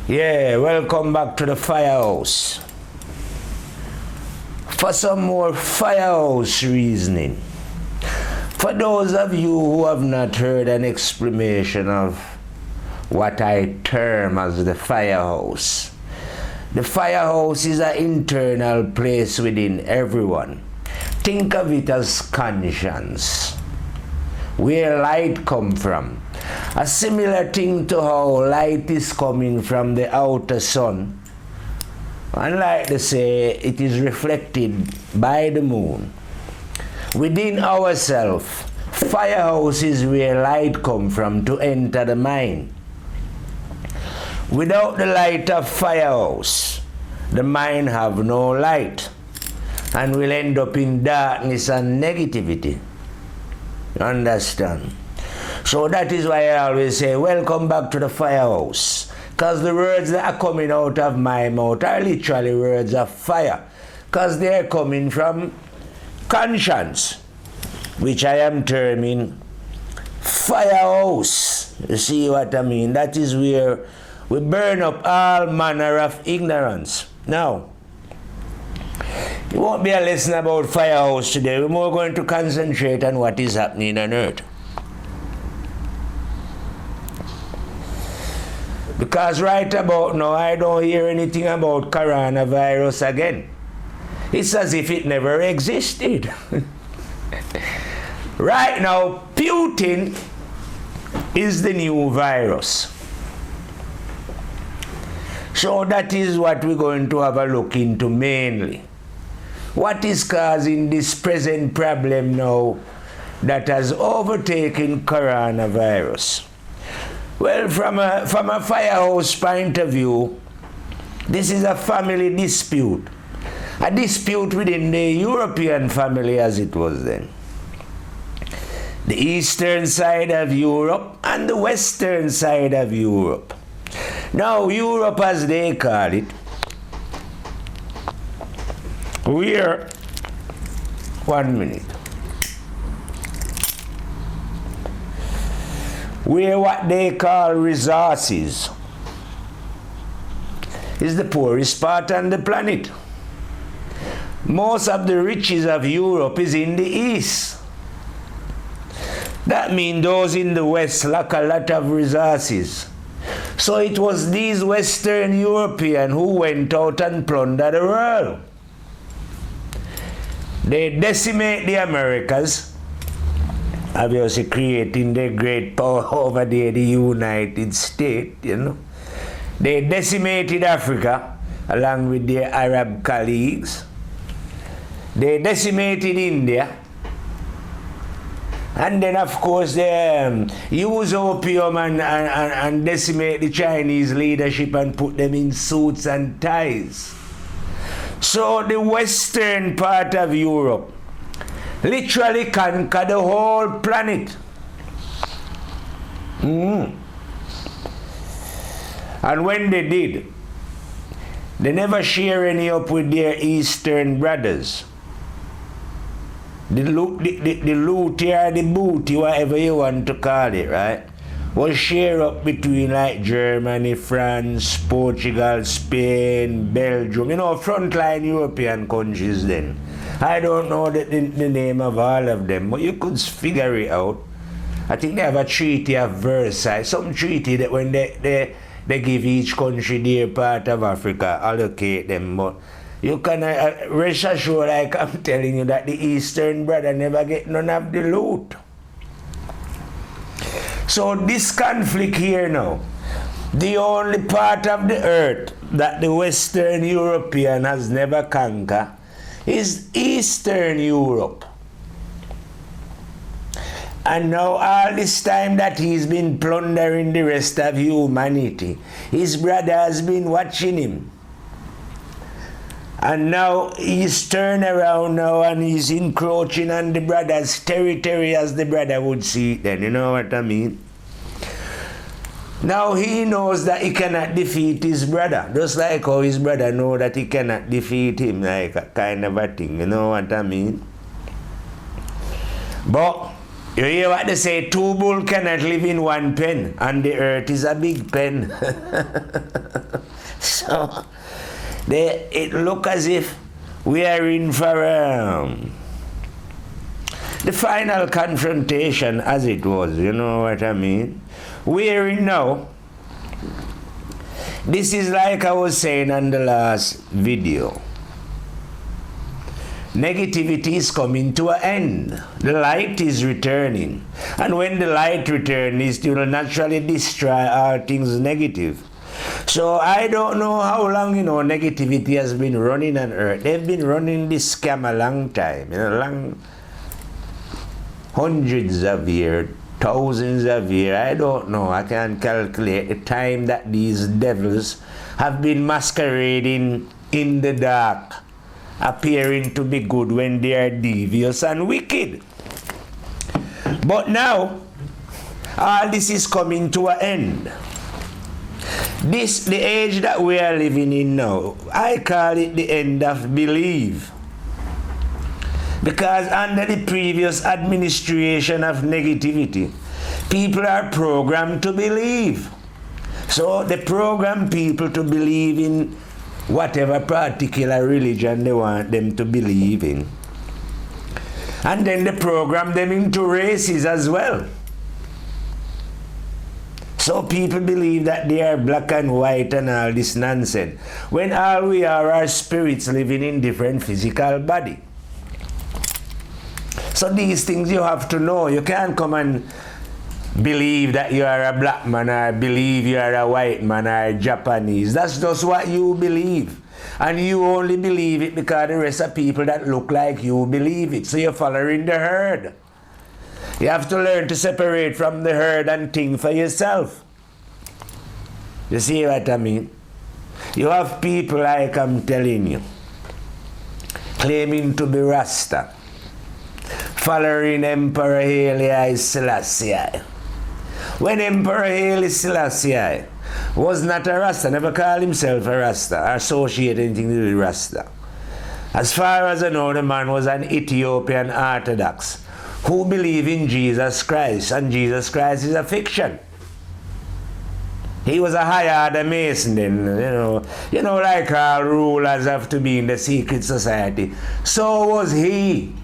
Yeah, welcome back to the Firehouse. For some more Firehouse reasoning. For those of you who have not heard an explanation of what I term as the Firehouse. The Firehouse is an internal place within everyone. Think of it as conscience, where light comes from. A similar thing to how light is coming from the outer sun. And like they say, it is reflected by the moon. Within ourselves, Firehouse is where light comes from to enter the mind. Without the light of Firehouse, the mind have no light and will end up in darkness and negativity. Understand? So that is why I always say, welcome back to the Firehouse. Because the words that are coming out of my mouth are literally words of fire. Because they are coming from conscience, which I am terming Firehouse. You see what I mean? That is where we burn up all manner of ignorance. Now, it won't be a lesson about Firehouse today. We're more going to concentrate on what is happening on earth. Because right about now, I don't hear anything about coronavirus again. It's as if it never existed. Right now, Putin is the new virus. So that is what we're going to have a look into mainly. What is causing this present problem now that has overtaken coronavirus? Well, from a Firehouse point of view, this is a family dispute. A dispute within the European family as it was then. The eastern side of Europe and the western side of Europe. Now, Europe, as they call it, we're 1 minute. Where what they call resources is the poorest part on the planet. Most of the riches of Europe is in the east. That means those in the west lack a lot of resources. So it was these Western Europeans who went out and plundered the world. They decimate the Americas, obviously creating their great power over there, the United States, you know. They decimated Africa along with their Arab colleagues. They decimated India. And then, of course, they use opium and decimate the Chinese leadership and put them in suits and ties. So the western part of Europe literally conquer the whole planet. And when they did, they never share any up with their eastern brothers. The loot here, the booty, whatever you want to call it, right? Was share up between like Germany, France, Portugal, Spain, Belgium, you know, frontline European countries then. I don't know the name of all of them, but you could figure it out. I think they have a treaty of Versailles, some treaty that when they give each country their part of Africa, allocate them. But you can rest assured, like I'm telling you, that the Eastern brother never get none of the loot. So this conflict here now, the only part of the earth that the Western European has never conquered is Eastern Europe. And now all this time that he's been plundering the rest of humanity, his brother has been watching him. And now he's turned around now and he's encroaching on the brother's territory, as the brother would see it then, you know what I mean? Now he knows that he cannot defeat his brother, just like how his brother knows that he cannot defeat him, like a kind of a thing, you know what I mean? But you hear what they say, two bulls cannot live in one pen, and the earth is a big pen. So it look as if we are in for the final confrontation, as it was, you know what I mean? We're in now. This is like I was saying on the last video. Negativity is coming to an end. The light is returning. And when the light returns, it will naturally destroy all things negative. So I don't know how long, negativity has been running on earth. They've been running this scam a long time, long hundreds of years, thousands of years. I don't know. I can't calculate the time that these devils have been masquerading in the dark, appearing to be good when they are devious and wicked. But now, all this is coming to an end. The age that we are living in now, I call it the end of belief. Because under the previous administration of negativity, people are programmed to believe. So they program people to believe in whatever particular religion they want them to believe in. And then they program them into races as well. So people believe that they are black and white and all this nonsense, when all we are spirits living in different physical body. So these things you have to know. You can't come and believe that you are a black man or believe you are a white man or Japanese. That's just what you believe. And you only believe it because the rest of people that look like you believe it. So you're following the herd. You have to learn to separate from the herd and think for yourself. You see what I mean? You have people, like I'm telling you, claiming to be Rasta, following Emperor Haile Selassie. When Emperor Haile Selassie was not a Rasta, never called himself a Rasta, or associate anything to do with Rasta. As far as I know, the man was an Ethiopian Orthodox who believe in Jesus Christ, and Jesus Christ is a fiction. He was a higher order Mason then, like all rulers have to be in the secret society. So was he.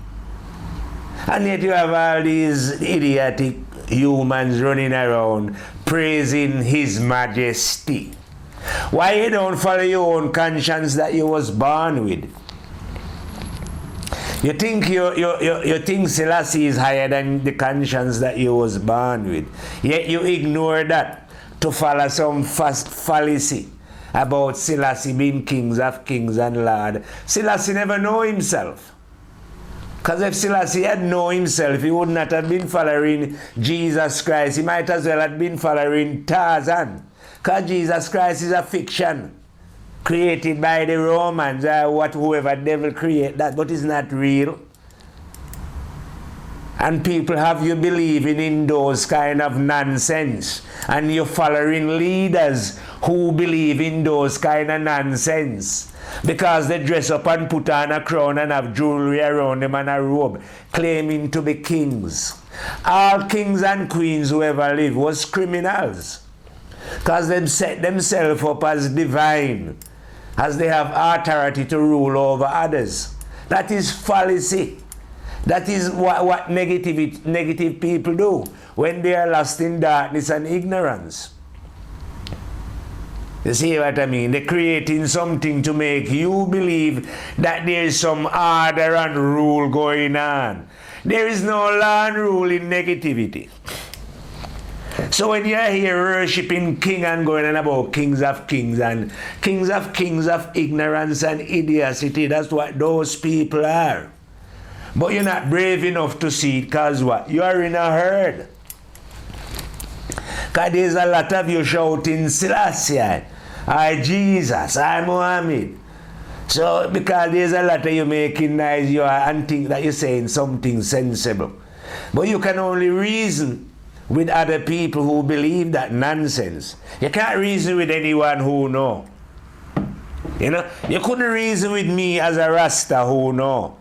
And yet you have all these idiotic humans running around praising His Majesty. Why you don't follow your own conscience that you was born with? You think you think Selassie is higher than the conscience that you was born with. Yet you ignore that to follow some fallacy about Selassie being kings of kings and Lord. Selassie never know himself. Because if Selassie had known himself, he would not have been following Jesus Christ. He might as well have been following Tarzan. Because Jesus Christ is a fiction created by the Romans or whoever devil create that, but it's not real. And people have you believing in those kind of nonsense, and you're following leaders who believe in those kind of nonsense because they dress up and put on a crown and have jewelry around them and a robe, claiming to be kings. All kings and queens who ever lived was criminals because they set themselves up as divine, as they have authority to rule over others. That is fallacy. That is what negative people do when they are lost in darkness and ignorance. You see what I mean? They're creating something to make you believe that there is some order and rule going on. There is no law and rule in negativity. So when you're here worshipping king and going on about kings of kings of ignorance and idiocy, that's what those people are. But you're not brave enough to see it because what? You are in a herd. Because there's a lot of you shouting Selassie, I Jesus, I Muhammad. So because there's a lot of you making noise and think that you're saying something sensible. But you can only reason with other people who believe that nonsense. You can't reason with anyone who know. You couldn't reason with me as a Rasta who know.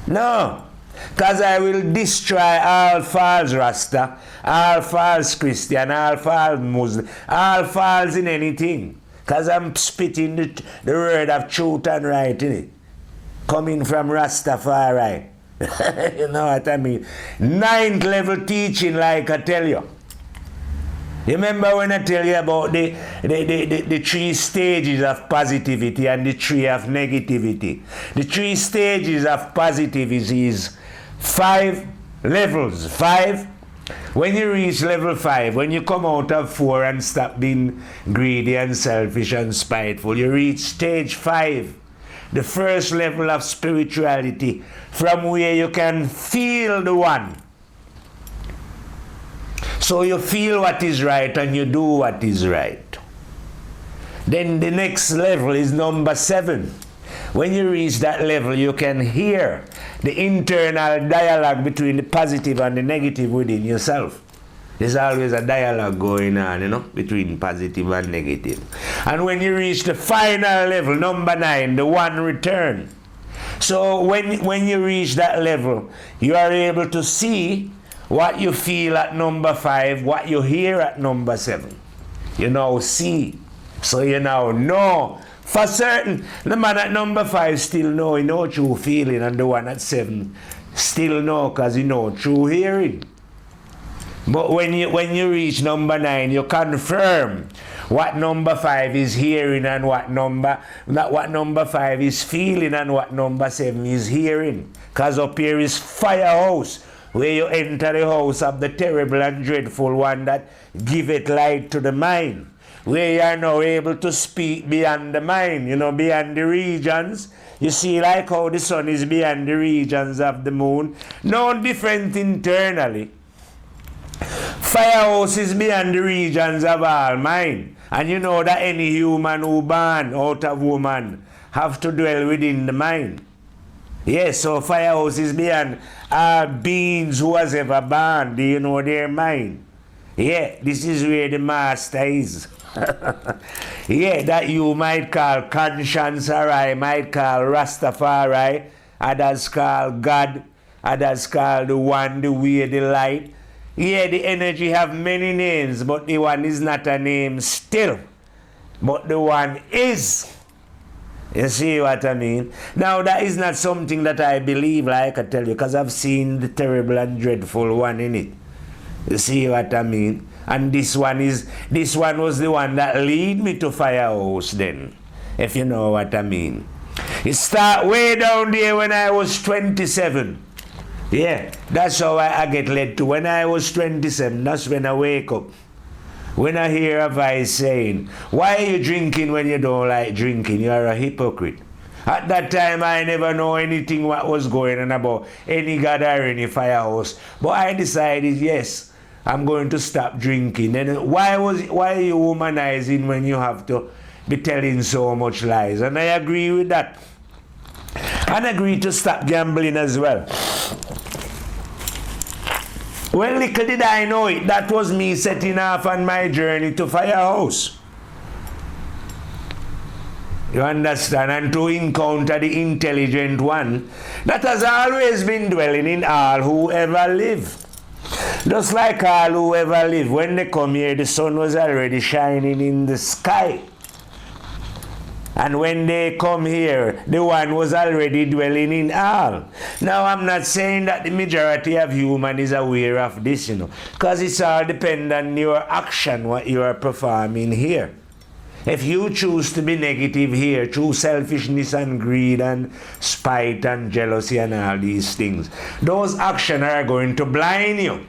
No, because I will destroy all false Rasta, all false Christian, all false Muslim, all false in anything. Because I'm spitting the word of truth and right, innit? Coming from Rastafari. You know what I mean? 9th level teaching, like I tell you. You remember when I tell you about the 3 stages of positivity and the 3 of negativity? The 3 stages of positivity is 5 levels. 5. When you reach level 5, when you come out of 4 and stop being greedy and selfish and spiteful, you reach stage 5. The first level of spirituality, from where you can feel the one. So you feel what is right and you do what is right. Then the next level is number 7. When you reach that level, you can hear the internal dialogue between the positive and the negative within yourself. There's always a dialogue going on, you know, between positive and negative. And when you reach the final level, number 9, the one return. So when you reach that level, you are able to see what you feel at number 5, what you hear at number 7. You now see. So you now know for certain. The man at number 5 still know, you know, true feeling, and the one at 7 still know because you know true hearing. But when you reach number 9, you confirm what number 5 is hearing and what number 5 is feeling and what number 7 is hearing. Because up here is firehouse, where you enter the house of the terrible and dreadful one that giveth light to the mind, where you are now able to speak beyond the mind, you know, beyond the regions. You see, like how the sun is beyond the regions of the moon, no different internally. Firehouse is beyond the regions of all mind. And you know that any human who born out of woman have to dwell within the mind. Yes, so firehouse is beyond all beings who has ever born. Do you know their mind? Yeah, this is where the master is. Yeah, that you might call conscience, or I might call Rastafari, others call God, others call the one, the way, the light. Yeah, the energy have many names, but the one is not a name still. But the one is. You see what I mean? Now, that is not something that I believe, like I tell you, because I've seen the terrible and dreadful one in it. You see what I mean? And this one was the one that lead me to Firehouse then, if you know what I mean. It start way down there when I was 27. Yeah, that's how I get led to. When I was 27, that's when I wake up. When I hear a voice saying, why are you drinking when you don't like drinking? You are a hypocrite. At that time, I never know anything what was going on about any God or any Firehouse. But I decided, yes, I'm going to stop drinking. And why are you womanizing when you have to be telling so much lies? And I agree with that. And I agree to stop gambling as well. Well, little did I know it, that was me setting off on my journey to Firehouse. You understand? And to encounter the intelligent one that has always been dwelling in all who ever live. Just like all who ever live, when they come here, the sun was already shining in the sky. And when they come here, the one was already dwelling in all. Now, I'm not saying that the majority of human is aware of this, you know, because it's all dependent on your action, what you are performing here. If you choose to be negative here through selfishness and greed and spite and jealousy and all these things, those actions are going to blind you.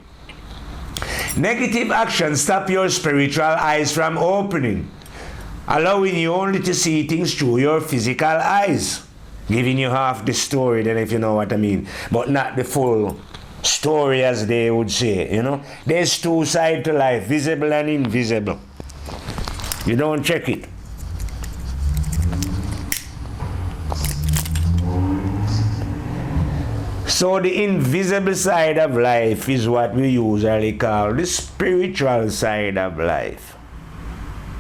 Negative actions stop your spiritual eyes from opening, allowing you only to see things through your physical eyes, giving you half the story, then, if you know what I mean, but not the full story, as they would say, you know. There's 2 sides to life, visible and invisible. You don't check it. So the invisible side of life is what we usually call the spiritual side of life.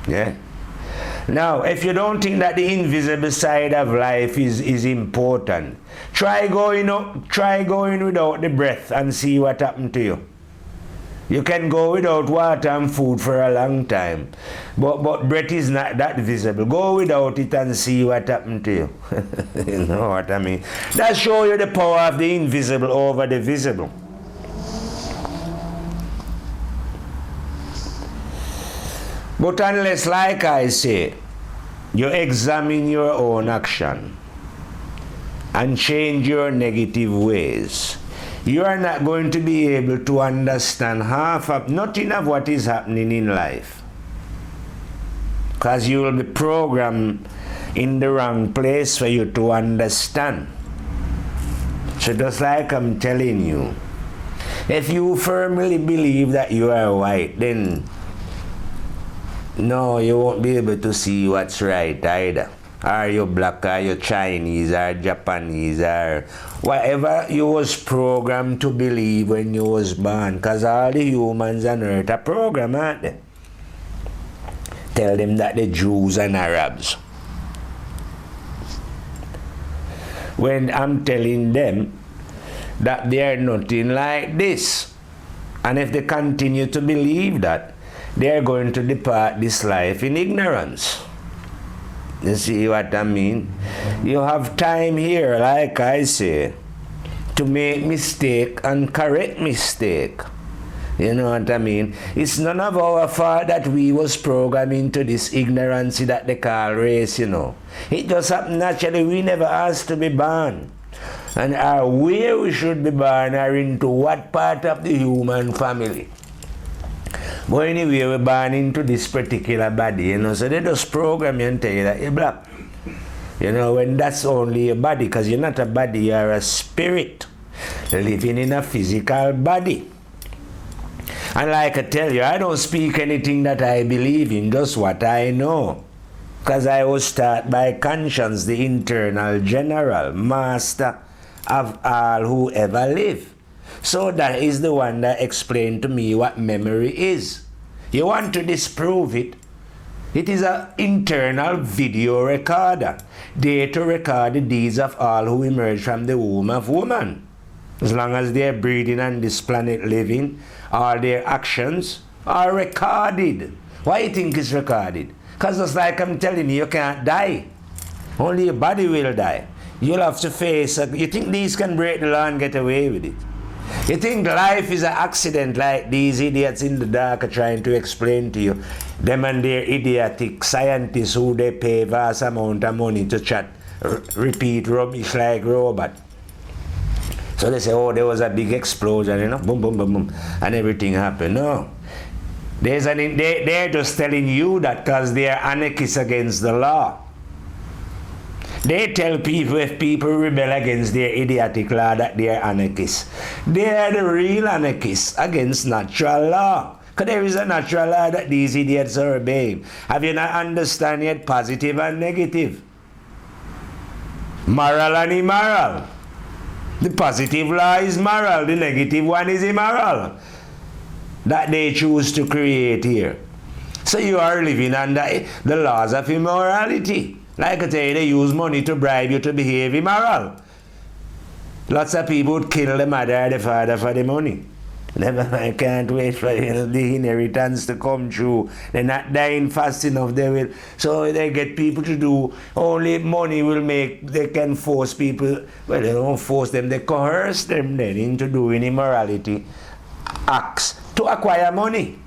Yeah. Now, if you don't think that the invisible side of life is important, try going without the breath and see what happened to you. You can go without water and food for a long time. But breath is not that visible. Go without it and see what happened to you. You know what I mean? That shows you the power of the invisible over the visible. But unless, like I say, you examine your own action and change your negative ways, you are not going to be able to understand nothing of what is happening in life. Because you will be programmed in the wrong place for you to understand. So just like I'm telling you, if you firmly believe that you are white, then no, you won't be able to see what's right either. Are you black, are you Chinese, are Japanese, or whatever you was programmed to believe when you was born. Because all the humans on earth are programmed, aren't they? Tell them that the Jews and Arabs. When I'm telling them that they are nothing like this. And if they continue to believe that, they are going to depart this life in ignorance. You see what I mean? You have time here, like I say, to make mistake and correct mistake. You know what I mean? It's none of our fault that we was programmed into this ignorance that they call race, you know. It just happened naturally. We never asked to be born. And where we should be born or into what part of the human family. But anyway, we're born into this particular body, you know, so they just program you and tell you that you're black. You know, when that's only a body, because you're not a body, you're a spirit living in a physical body. And like I tell you, I don't speak anything that I believe in, just what I know. Because I was taught by conscience, the internal general, master of all who ever live. So that is the one that explained to me what memory is. You want to disprove it? It is an internal video recorder, there to record the deeds of all who emerge from the womb of woman. As long as they are breathing on this planet living, all their actions are recorded. Why do you think it's recorded? Because just like I'm telling you, you can't die. Only your body will die. You'll have to face it. You think these can break the law and get away with it? You think life is an accident like these idiots in the dark are trying to explain to you? Them and their idiotic scientists who they pay vast amount of money to chat, repeat rubbish like robot. So they say, oh, there was a big explosion, you know, boom, boom, boom, boom, and everything happened. No. They're just telling you that because they are anarchists against the law. They tell people if people rebel against their idiotic law that they are anarchists. They are the real anarchists against natural law. Because there is a natural law that these idiots are obeying. Have you not understand yet positive and negative? Moral and immoral. The positive law is moral, the negative one is immoral. That they choose to create here. So you are living under the laws of immorality. Like I tell you, they use money to bribe you to behave immoral. Lots of people would kill the mother or the father for the money. Never mind, can't wait for the inheritance to come through. They're not dying fast enough, they will. So they get people to do, only money will make, they can force people, well, they don't force them, they coerce them then into doing immorality acts to acquire money.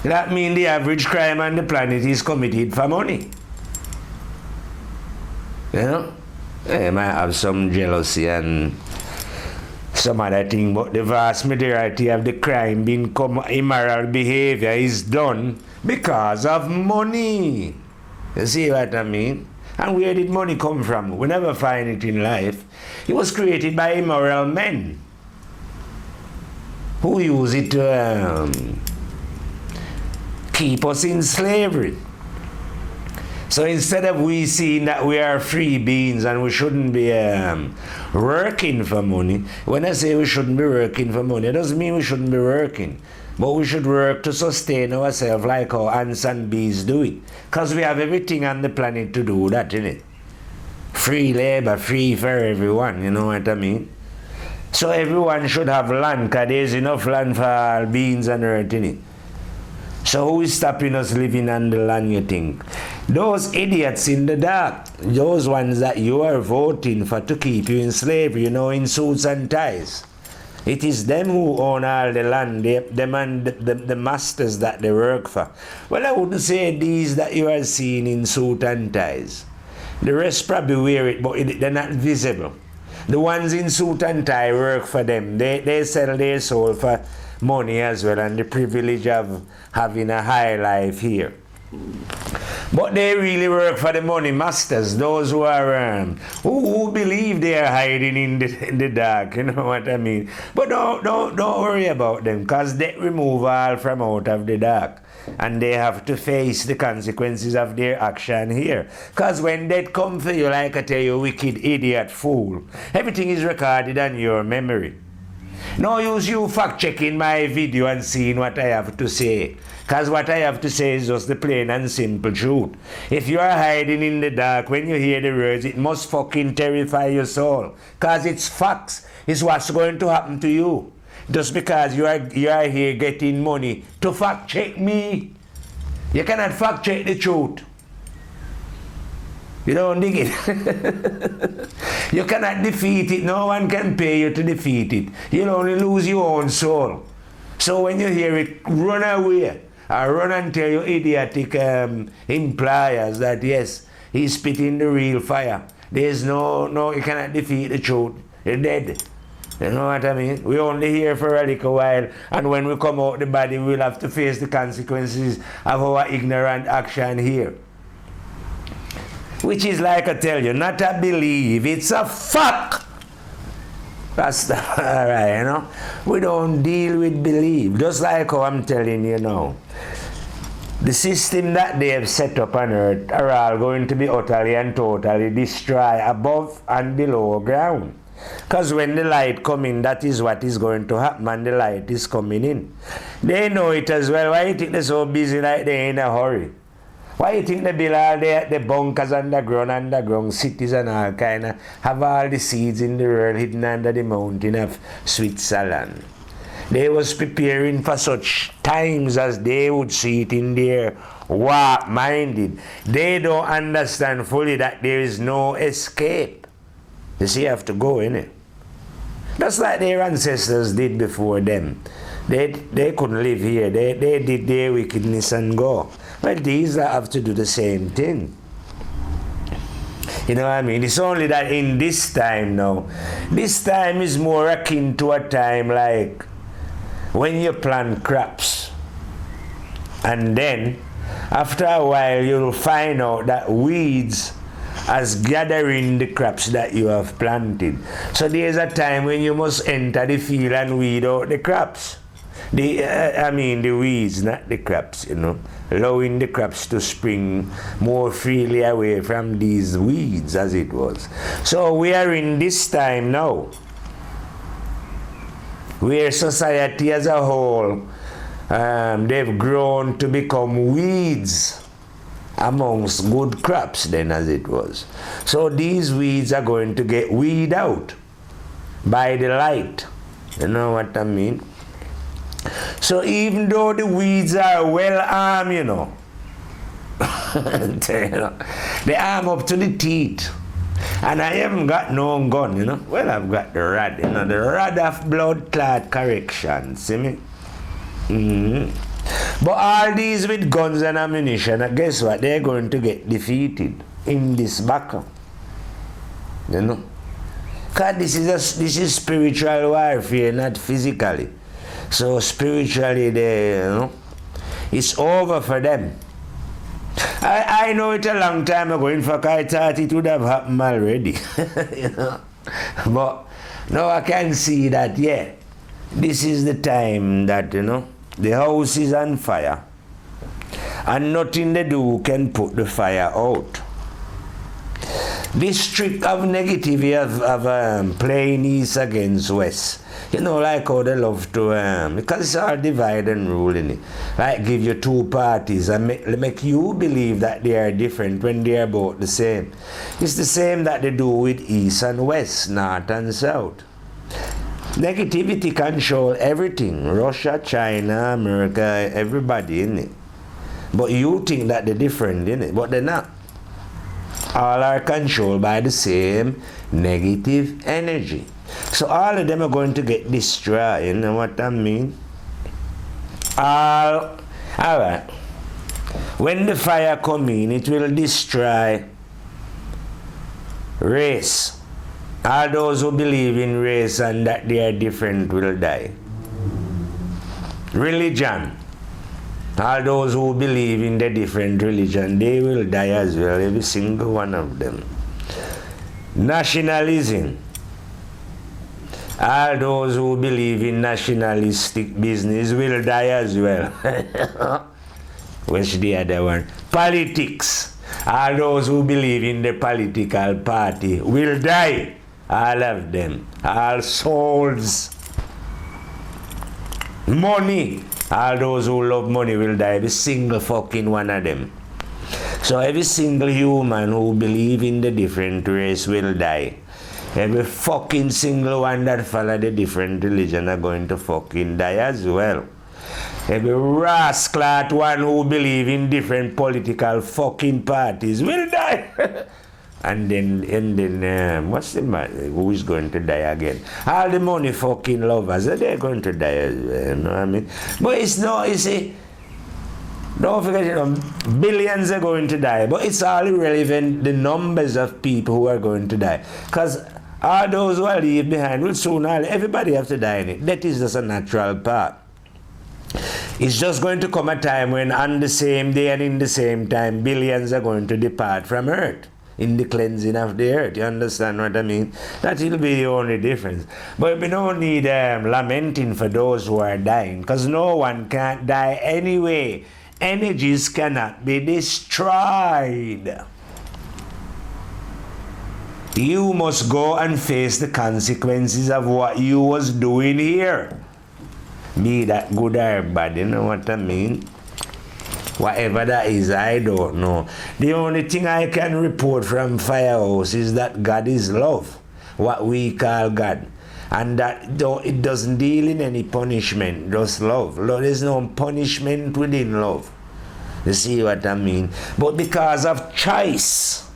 That means the average crime on the planet is committed for money. You know? They might have some jealousy and some other thing, but the vast majority of the crime being immoral behavior is done because of money. You see what I mean? And where did money come from? We never find it in life. It was created by immoral men who use it to keep us in slavery. So instead of we seeing that we are free beings and we shouldn't be working for money, when I say we shouldn't be working for money, it doesn't mean we shouldn't be working. But we should work to sustain ourselves like how ants and bees do it. Because we have everything on the planet to do that, innit? Free labor, free for everyone, you know what I mean? So everyone should have land, because there's enough land for all beings and earth in it. So who is stopping us living on the land, you think? Those idiots in the dark, those ones that you are voting for to keep you in slavery, in suits and ties. It is them who own all the land, them and the masters that they work for. Well, I wouldn't say these that you are seeing in suit and ties. The rest probably wear it, but they're not visible. The ones in suit and tie work for them. They sell their soul for money as well, and the privilege of having a high life here. But they really work for the money masters, those who are who believe they are hiding in the dark, you know what I mean? But don't worry about them, because they remove all from out of the dark, and they have to face the consequences of their action here. Because when death come for you, like I tell you, wicked idiot fool, everything is recorded on your memory. No use you fact-checking my video and seeing what I have to say. Because what I have to say is just the plain and simple truth. If you are hiding in the dark, when you hear the words, it must fucking terrify your soul. Because it's facts. It's what's going to happen to you. Just because you are here getting money to fact-check me. You cannot fact-check the truth. You don't dig it. You cannot defeat it. No one can pay you to defeat it. You'll only lose your own soul. So when you hear it, run away. Or run and tell your idiotic employers that yes, he's spitting the real fire. There's no, you cannot defeat the truth. You're dead. You know what I mean? We're only here for a little while, and when we come out the body, we'll have to face the consequences of our ignorant action here. Which is like I tell you, not a belief, it's a fact. That's alright, We don't deal with belief. Just like how I'm telling you now. The system that they have set up on earth are all going to be utterly and totally destroyed above and below ground. Because when the light comes in, that is what is going to happen, and the light is coming in. They know it as well. Why you think they're so busy like they're in a hurry? Why you think they build all the bunkers underground cities and all kind of, have all the seeds in the world hidden under the mountain of Switzerland? They was preparing for such times as they would see it in their warp-minded. They don't understand fully that there is no escape. You see, you have to go, innit? That's like their ancestors did before them. They couldn't live here. They did their wickedness and go. Well, these have to do the same thing. You know what I mean? It's only that in this time now, this time is more akin to a time like when you plant crops. And then, after a while, you'll find out that weeds as gathering the crops that you have planted. So there's a time when you must enter the field and weed out the crops. The weeds, not the crops, allowing the crops to spring more freely away from these weeds, as it was. So we are in this time now, where society as a whole, they've grown to become weeds amongst good crops then, as it was. So these weeds are going to get weeded out by the light. You know what I mean? So even though the weeds are well armed, they arm up to the teeth. And I haven't got no gun, Well, I've got the rod, the rod of blood clot correction, see me? But all these with guns and ammunition, guess what? They're going to get defeated in this battle. Because this is spiritual warfare, not physically. So spiritually, it's over for them. I know it a long time ago. In fact, I thought it would have happened already. But now I can see that, this is the time that, the house is on fire. And nothing they do can put the fire out. This trick of negativity of playing east against west, like how they love to, because it's all divide and rule in it. Like give you two parties and make you believe that they are different when they are both the same. It's the same that they do with east and west, north and south. Negativity control everything. Russia, China, America, everybody, innit? But you think that they're different, innit? But they're not. All are controlled by the same negative energy. So all of them are going to get destroyed, you know what I mean? Alright. When the fire come in, it will destroy race. All those who believe in race and that they are different will die. Religion. All those who believe in the different religion, they will die as well, every single one of them. Nationalism. All those who believe in nationalistic business will die as well. What's the other one? Politics. All those who believe in the political party will die. All of them. All souls. Money. All those who love money will die. Every single fucking one of them. So every single human who believe in the different race will die. Every fucking single one that follow the different religion are going to fucking die as well. Every rascal one who believe in different political fucking parties will die. and then what's the matter? Who is going to die again? All the money fucking lovers, they're going to die as well, you know what I mean? But it's no, you see, don't forget, you know, billions are going to die, but it's all irrelevant, the numbers of people who are going to die. Because all those who are leave behind will soon, everybody have to die in it. That is just a natural part. It's just going to come a time when on the same day and in the same time, billions are going to depart from Earth in the cleansing of the earth. You understand what I mean? That will be the only difference. But we don't need lamenting for those who are dying, because no one can't die anyway. Energies cannot be destroyed. You must go and face the consequences of what you was doing here. Be that good or bad, you know what I mean? Whatever that is, I don't know. The only thing I can report from Firehouse is that God is love, what we call God. And that it doesn't deal in any punishment, just love. There's no punishment within love. You see what I mean? But because of choice,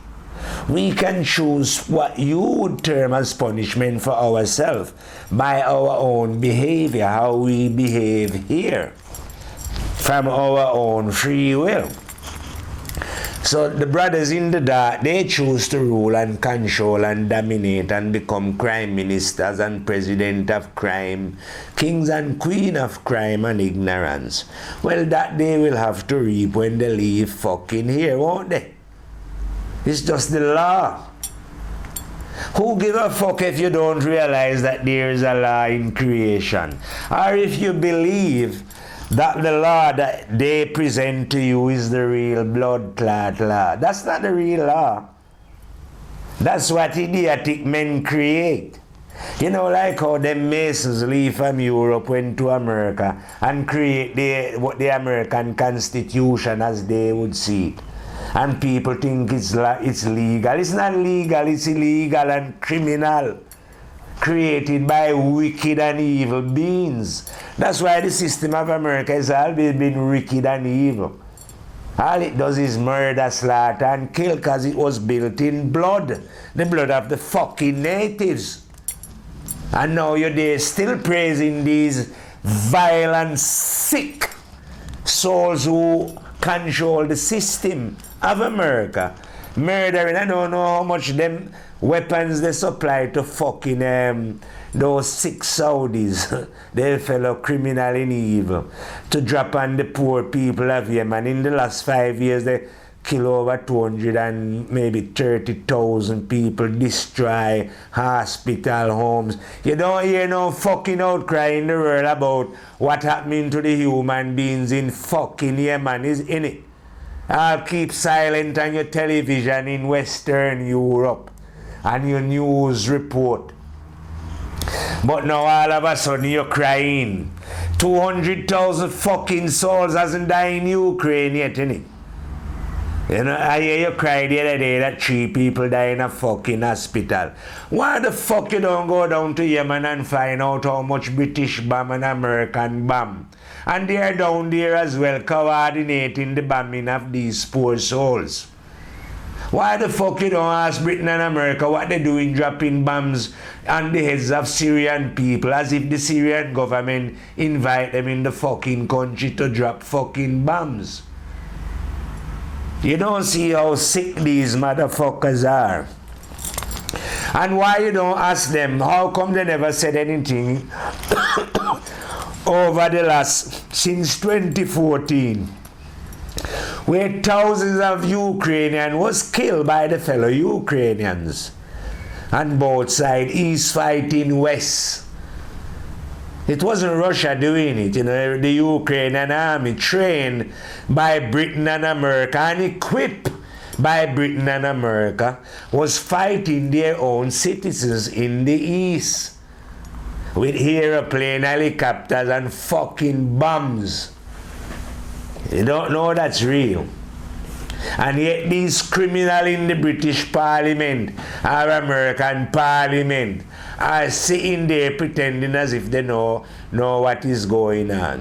we can choose what you would term as punishment for ourselves by our own behavior, how we behave here, from our own free will. So the brothers in the dark, they choose to rule and control and dominate and become crime ministers and president of crime, kings and queen of crime and ignorance. Well, that they will have to reap when they leave fucking here, won't they? It's just the law. Who give a fuck if you don't realize that there is a law in creation? Or if you believe that the law that they present to you is the real blood clot law. That's not the real law. That's what idiotic men create. You know, like how them Masons leave from Europe, went to America and create what the American Constitution as they would see it. And people think it's legal. It's not legal, it's illegal and criminal. Created by wicked and evil beings. That's why the system of America has always been wicked and evil. All it does is murder, slaughter, and kill, because it was built in blood. The blood of the fucking natives. And now you're there still praising these vile and sick souls who control the system of America. Murdering, I don't know how much them weapons they supply to fucking those sick Saudis, their fellow criminal in evil, to drop on the poor people of Yemen. In the last 5 years, they kill over 200 and maybe 30,000 people, destroy hospital homes. You don't hear no fucking outcry in the world about what happening to the human beings in fucking Yemen, is in it. I'll keep silent on your television in Western Europe and your news report. But now all of a sudden you're crying. 200,000 fucking souls hasn't died in Ukraine yet, innit? You know, I hear you cry the other day that 3 people die in a fucking hospital. Why the fuck you don't go down to Yemen and find out how much British bomb and American bomb? And they are down there as well coordinating the bombing of these poor souls. Why the fuck you don't ask Britain and America what they're doing dropping bombs on the heads of Syrian people as if the Syrian government invite them in the fucking country to drop fucking bombs? You don't see how sick these motherfuckers are. And why you don't ask them, how come they never said anything over the last, since 2014, where thousands of Ukrainians was killed by the fellow Ukrainians on both sides, East fighting West. It wasn't Russia doing it, you know, the Ukrainian army trained by Britain and America and equipped by Britain and America was fighting their own citizens in the East with airplane, helicopters and fucking bombs. You don't know that's real. And yet these criminals in the British Parliament or American Parliament are sitting there pretending as if they know what is going on.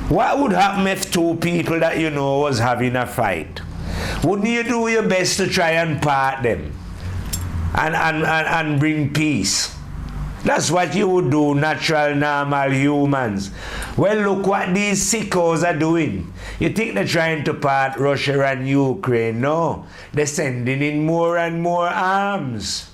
What would happen if 2 people that you know was having a fight? Wouldn't you do your best to try and part them and bring peace? That's what you would do, natural, normal humans. Well, look what these sickos are doing. You think they're trying to part Russia and Ukraine? No, they're sending in more and more arms.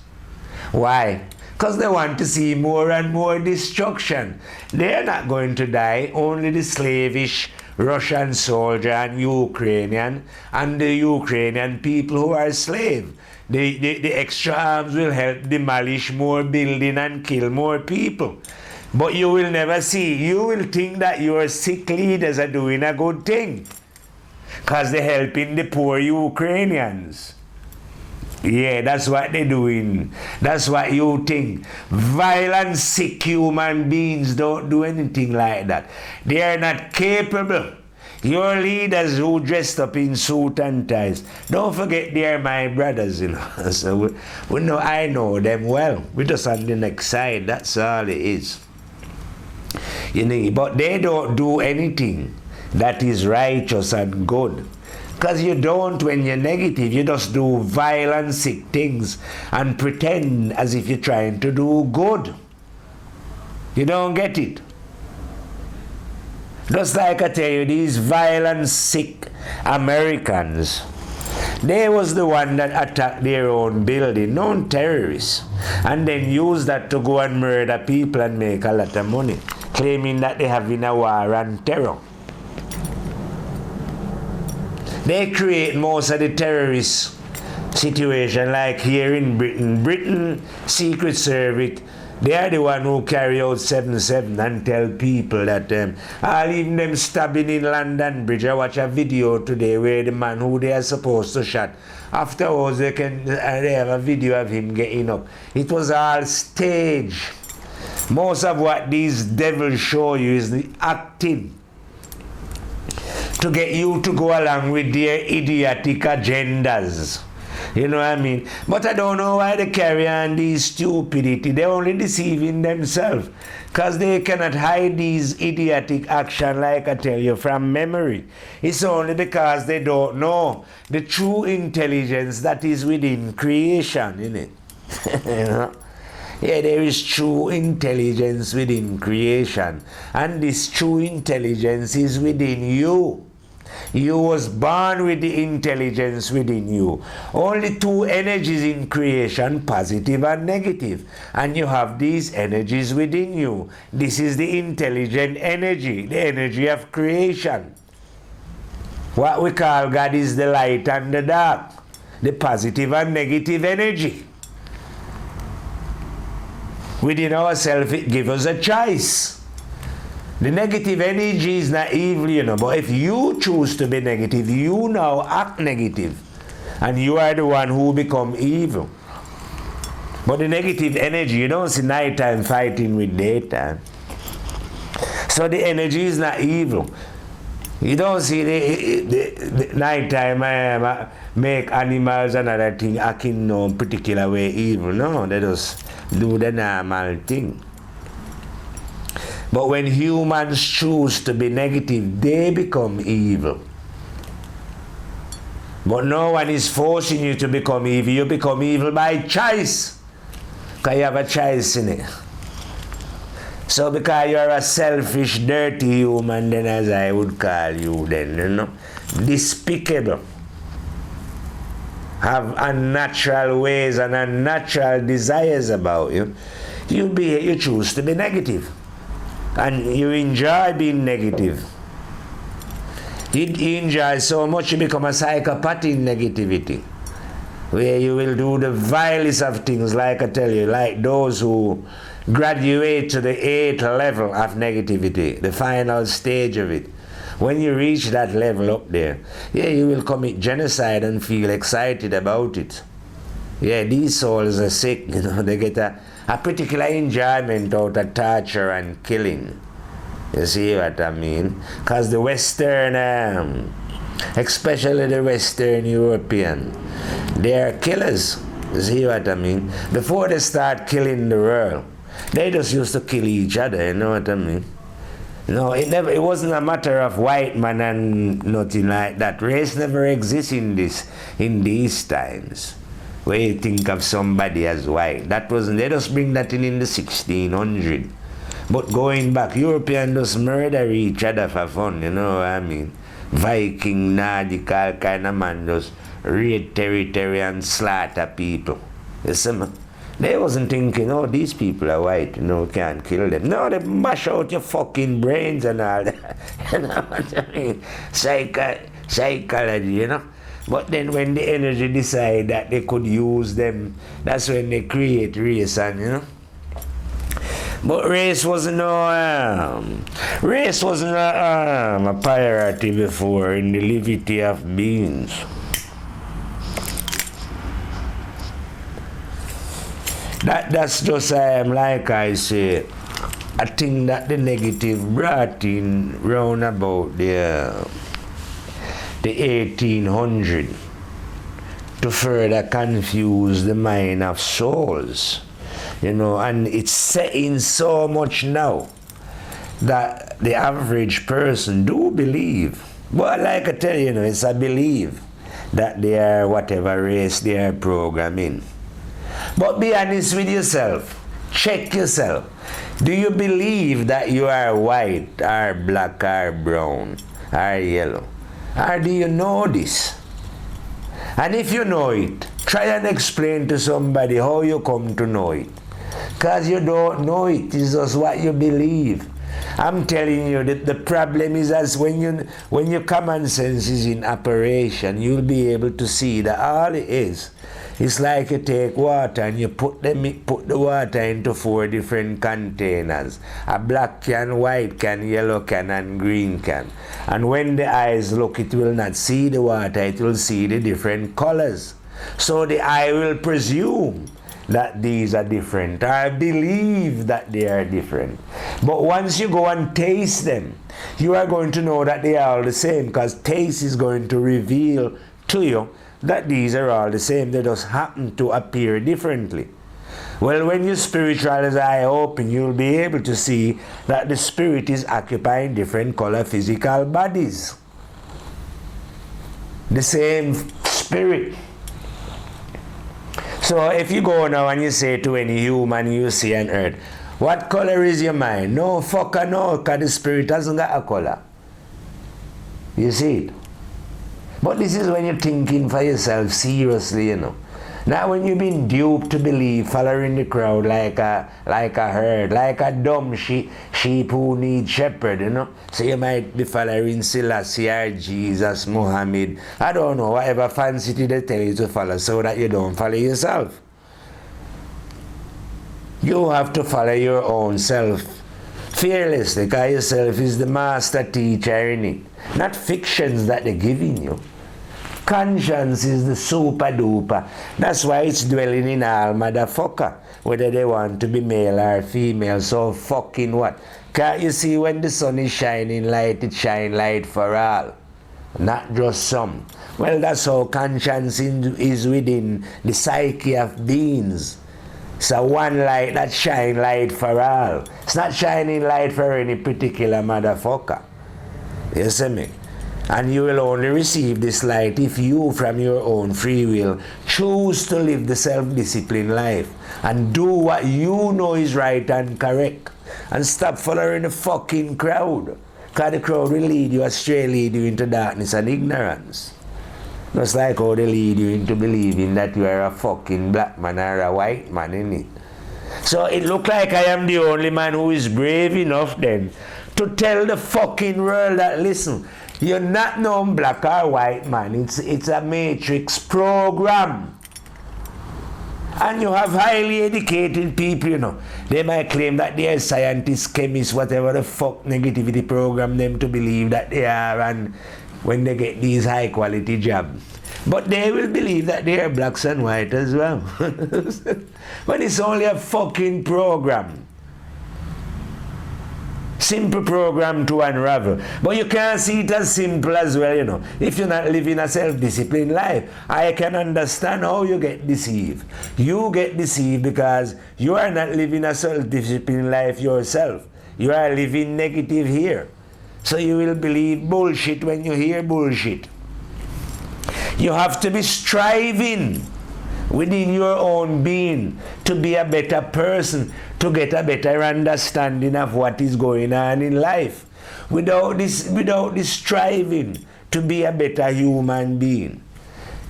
Why? Because they want to see more and more destruction. They're not going to die, only the slavish Russian soldier and Ukrainian and the Ukrainian people who are slaves. The extra arms will help demolish more building and kill more people. But you will never see. You will think that your sick leaders are doing a good thing because they're helping the poor Ukrainians. Yeah, that's what they're doing. That's what you think. Violent, sick human beings don't do anything like that. They are not capable. Your leaders who dressed up in suit and ties, don't forget they are my brothers, you know. So we know, I know them well. We're just on the next side. That's all it is. You know, but they don't do anything that is righteous and good. Because you don't when you're negative. You just do violent, sick things and pretend as if you're trying to do good. You don't get it. Just like I tell you, these violent, sick Americans, they was the one that attacked their own building, known terrorists, and then use that to go and murder people and make a lot of money, claiming that they have in a war on terror. They create most of the terrorist situation, like here in Britain. Britain Secret Service, they are the one who carry out 7/7 and tell people that even them stabbing in London Bridge. I watch a video today where the man who they are supposed to shot, afterwards they have a video of him getting up. It was all staged. Most of what these devils show you is the acting to get you to go along with their idiotic agendas. You know what I mean? But I don't know why they carry on these stupidity. They're only deceiving themselves because they cannot hide these idiotic action, like I tell you, from memory. It's only because they don't know the true intelligence that is within creation, isn't it? You know? Yeah, there is true intelligence within creation, and this true intelligence is within you. You was born with the intelligence within you. Only 2 energies in creation, positive and negative. And you have these energies within you. This is the intelligent energy, the energy of creation. What we call God is the light and the dark, the positive and negative energy. Within ourselves, it gives us a choice. The negative energy is not evil, you know, but if you choose to be negative, you now act negative, and you are the one who become evil. But the negative energy, you don't see nighttime fighting with daytime. So the energy is not evil. You don't see the nighttime make animals and other thing acting no particular way evil. No, they just do the normal thing. But when humans choose to be negative, they become evil. But no one is forcing you to become evil. You become evil by choice. Because you have a choice in it. So because you're a selfish, dirty human, then as I would call you then, you know, despicable, have unnatural ways and unnatural desires about you, you choose to be negative. And you enjoy being negative. You enjoy so much you become a psychopath in negativity, where you will do the vilest of things, like I tell you, like those who graduate to the 8th level of negativity, the final stage of it. When you reach that level up there, yeah, you will commit genocide and feel excited about it. Yeah, these souls are sick, you know, they get a particular enjoyment out of torture and killing. You see what I mean? Because the Western, especially the Western European, they are killers. You see what I mean? Before they start killing the world, they just used to kill each other, you know what I mean? No, it wasn't a matter of white man and nothing like that. Race never exists in these times, where you think of somebody as white. That wasn't, they just bring that in the 1600s. But going back, Europeans just murder each other for fun, you know what I mean? Viking, Nordic, all kind of man just raid territory and slaughter people. You see me? They wasn't thinking, oh, these people are white, you know, we can't kill them. No, they mash out your fucking brains and all that. You know what I mean? Psychology, you know? But then when the energy decide that they could use them, that's when they create race, and you know? But race wasn't a priority before in the levity of beings. That's just like I say, I think that the negative brought in round about the 1800 to further confuse the mind of souls, you know, and it's saying so much now that the average person do believe. But like I tell you, you know, it's a belief that they are whatever race they are programming. But be honest with yourself. Check yourself. Do you believe that you are white, or black, or brown, or yellow? Or do you know this? And if you know it, try and explain to somebody how you come to know it. Because you don't know it, it's just what you believe. I'm telling you that the problem is, as when your common sense is in operation, you'll be able to see that all it is, it's like you take water and you put the water into 4 different containers. A black can, white can, yellow can, and green can. And when the eyes look, it will not see the water, it will see the different colors. So the eye will presume that these are different. I believe that they are different. But once you go and taste them, you are going to know that they are all the same, because taste is going to reveal to you that these are all the same. They just happen to appear differently. Well, when your spiritual eye open, you'll be able to see that the spirit is occupying different color physical bodies. The same spirit. So if you go now and you say to any human you see on earth, what color is your mind? No, fucker, no, because the spirit hasn't got a color. You see it? But this is when you're thinking for yourself seriously, you know. Now when you've been duped to believe, following the crowd like a herd, like a dumb sheep who need shepherd, you know. So you might be following Selassie or Jesus, Muhammad, I don't know, whatever fancy they tell you to follow, so that you don't follow yourself. You have to follow your own self fearlessly, because yourself is the master teacher in it. Not fictions that they're giving you. Conscience is the super duper. That's why it's dwelling in all motherfucker, whether they want to be male or female. So fucking what? Can't you see when the sun is shining light, it shine light for all, not just some? Well, that's how conscience is within the psyche of beings. So one light that shine light for all. It's not shining light for any particular motherfucker. You see me? And you will only receive this light if you, from your own free will, choose to live the self-disciplined life and do what you know is right and correct. And stop following the fucking crowd. Because the crowd will lead you astray, lead you into darkness and ignorance. Just like how they lead you into believing that you are a fucking black man or a white man, innit? So it look like I am the only man who is brave enough then to tell the fucking world that, listen, you're not no black or white man. It's a matrix program. And you have highly educated people, you know. They might claim that they are scientists, chemists, whatever the fuck negativity program them to believe that they are, and when they get these high quality jobs. But they will believe that they are blacks and white as well. But it's only a fucking program. Simple program to unravel. But you can't see it as simple as well, you know. If you're not living a self-disciplined life, I can understand how you get deceived. You get deceived because you are not living a self-disciplined life yourself. You are living negative here. So you will believe bullshit when you hear bullshit. You have to be striving within your own being to be a better person, to get a better understanding of what is going on in life. Without this striving to be a better human being,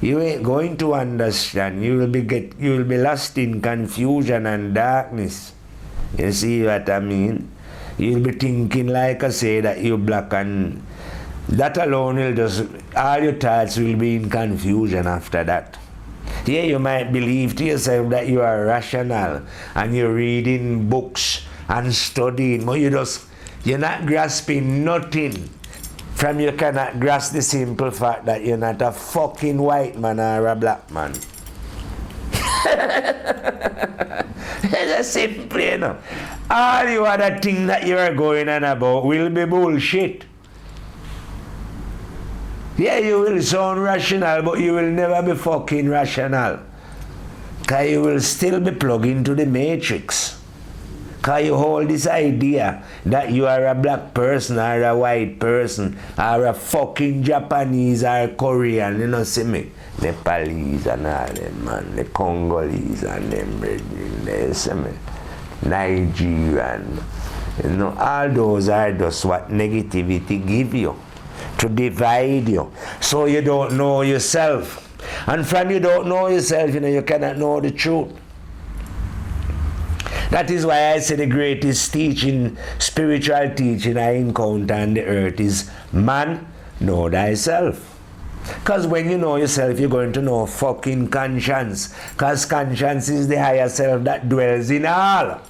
you ain't going to understand. You will be lost in confusion and darkness. You see what I mean? You'll be thinking, like I say, that you're black, and that alone will just, all your thoughts will be in confusion after that. Yeah, you might believe to yourself that you are rational and you're reading books and studying, but you're not grasping nothing. From you cannot grasp the simple fact that you're not a fucking white man or a black man. It's simple, you know. All you other things that you are going on about will be bullshit. Yeah, you will sound rational, but you will never be fucking rational. Because you will still be plugged into the matrix. Because you hold this idea that you are a black person or a white person or a fucking Japanese or Korean, you know, see me? Nepalese and all them, man. The Congolese and them, they see me? Nigerian. You know, all those are just what negativity give you, to divide you, so you don't know yourself. And from you don't know yourself, you know, you cannot know the truth. That is why I say the greatest teaching, spiritual teaching I encounter on the earth is, man, know thyself. Because when you know yourself, you're going to know fucking conscience. Because conscience is the higher self that dwells in all.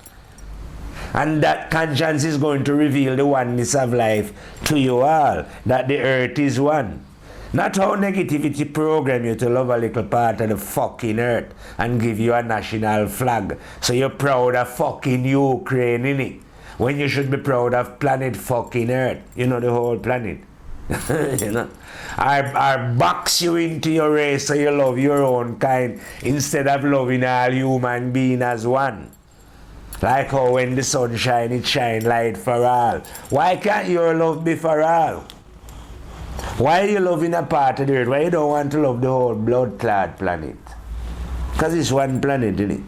And that conscience is going to reveal the oneness of life to you all, that the earth is one. Not how negativity program you to love a little part of the fucking earth and give you a national flag. So you're proud of fucking Ukraine, innit? When you should be proud of planet fucking earth. You know, the whole planet. You know? Or box you into your race so you love your own kind instead of loving all human beings as one. Like how when the sun shines, it shines light for all. Why can't your love be for all? Why are you loving a part of the earth? Why you don't want to love the whole blood-clad planet? Because it's one planet, isn't it?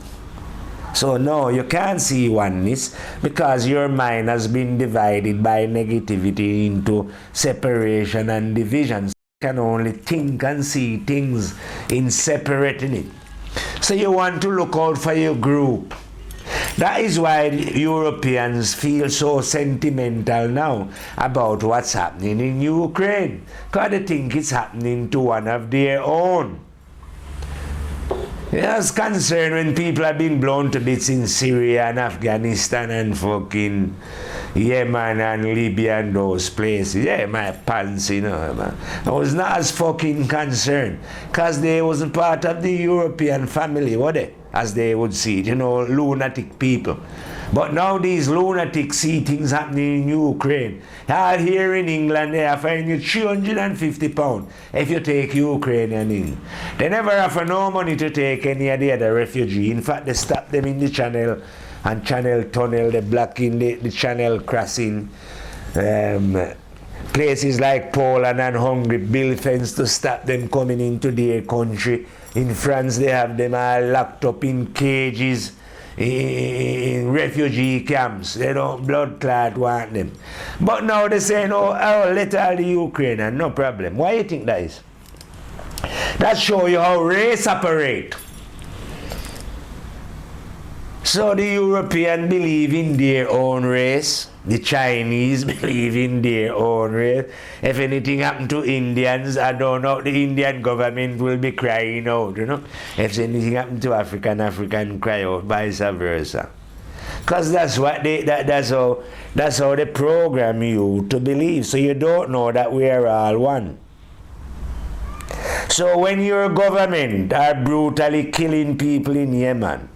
So no, you can't see oneness because your mind has been divided by negativity into separation and division. You can only think and see things in separating it. So you want to look out for your group. That is why Europeans feel so sentimental now about what's happening in Ukraine, because they think it's happening to one of their own. It's concerned when people are being blown to bits in Syria and Afghanistan and fucking Yemen and Libya and those places. Yeah, my pants, you know, man. I was not as fucking concerned because they wasn't part of the European family, were they? As they would see it, you know, lunatic people. But now these lunatics see things happening in Ukraine. Out here in England, they offer you £350 if you take Ukrainian in. They never offer no money to take any of the other refugee. In fact, they stop them in the channel and channel tunnel, they block in the channel crossing. Places like Poland and Hungary build fence to stop them coming into their country. In France, they have them all locked up in cages in refugee camps. They don't blood clot want them. But now they say, no, oh, let all the Ukrainian, no problem. Why do you think that is? That shows you how race operate. So the Europeans believe in their own race. The Chinese believe in their own race. If anything happened to Indians, I don't know, the Indian government will be crying out, you know. If anything happened to African cry out, vice versa. Because that's what that's how they program you to believe. So you don't know that we are all one. So when your government are brutally killing people in Yemen,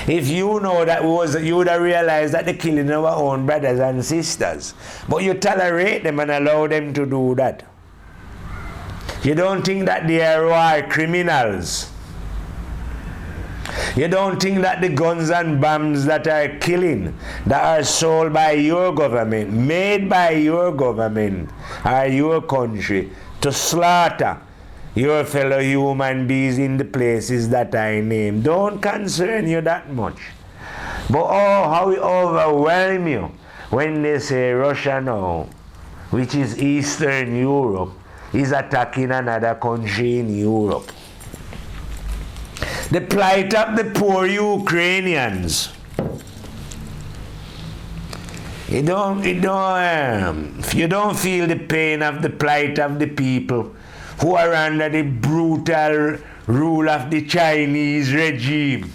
if you know that you would have realized that they're killing our own brothers and sisters, but you tolerate them and allow them to do that. You don't think that they are war criminals. You don't think that the guns and bombs that are killing, that are sold by your government, made by your government, are your country to slaughter your fellow human beings in the places that I name, don't concern you that much. But oh, how it overwhelm you when they say Russia now, which is Eastern Europe, is attacking another country in Europe. The plight of the poor Ukrainians. You don't feel the pain of the plight of the people who are under the brutal rule of the Chinese regime.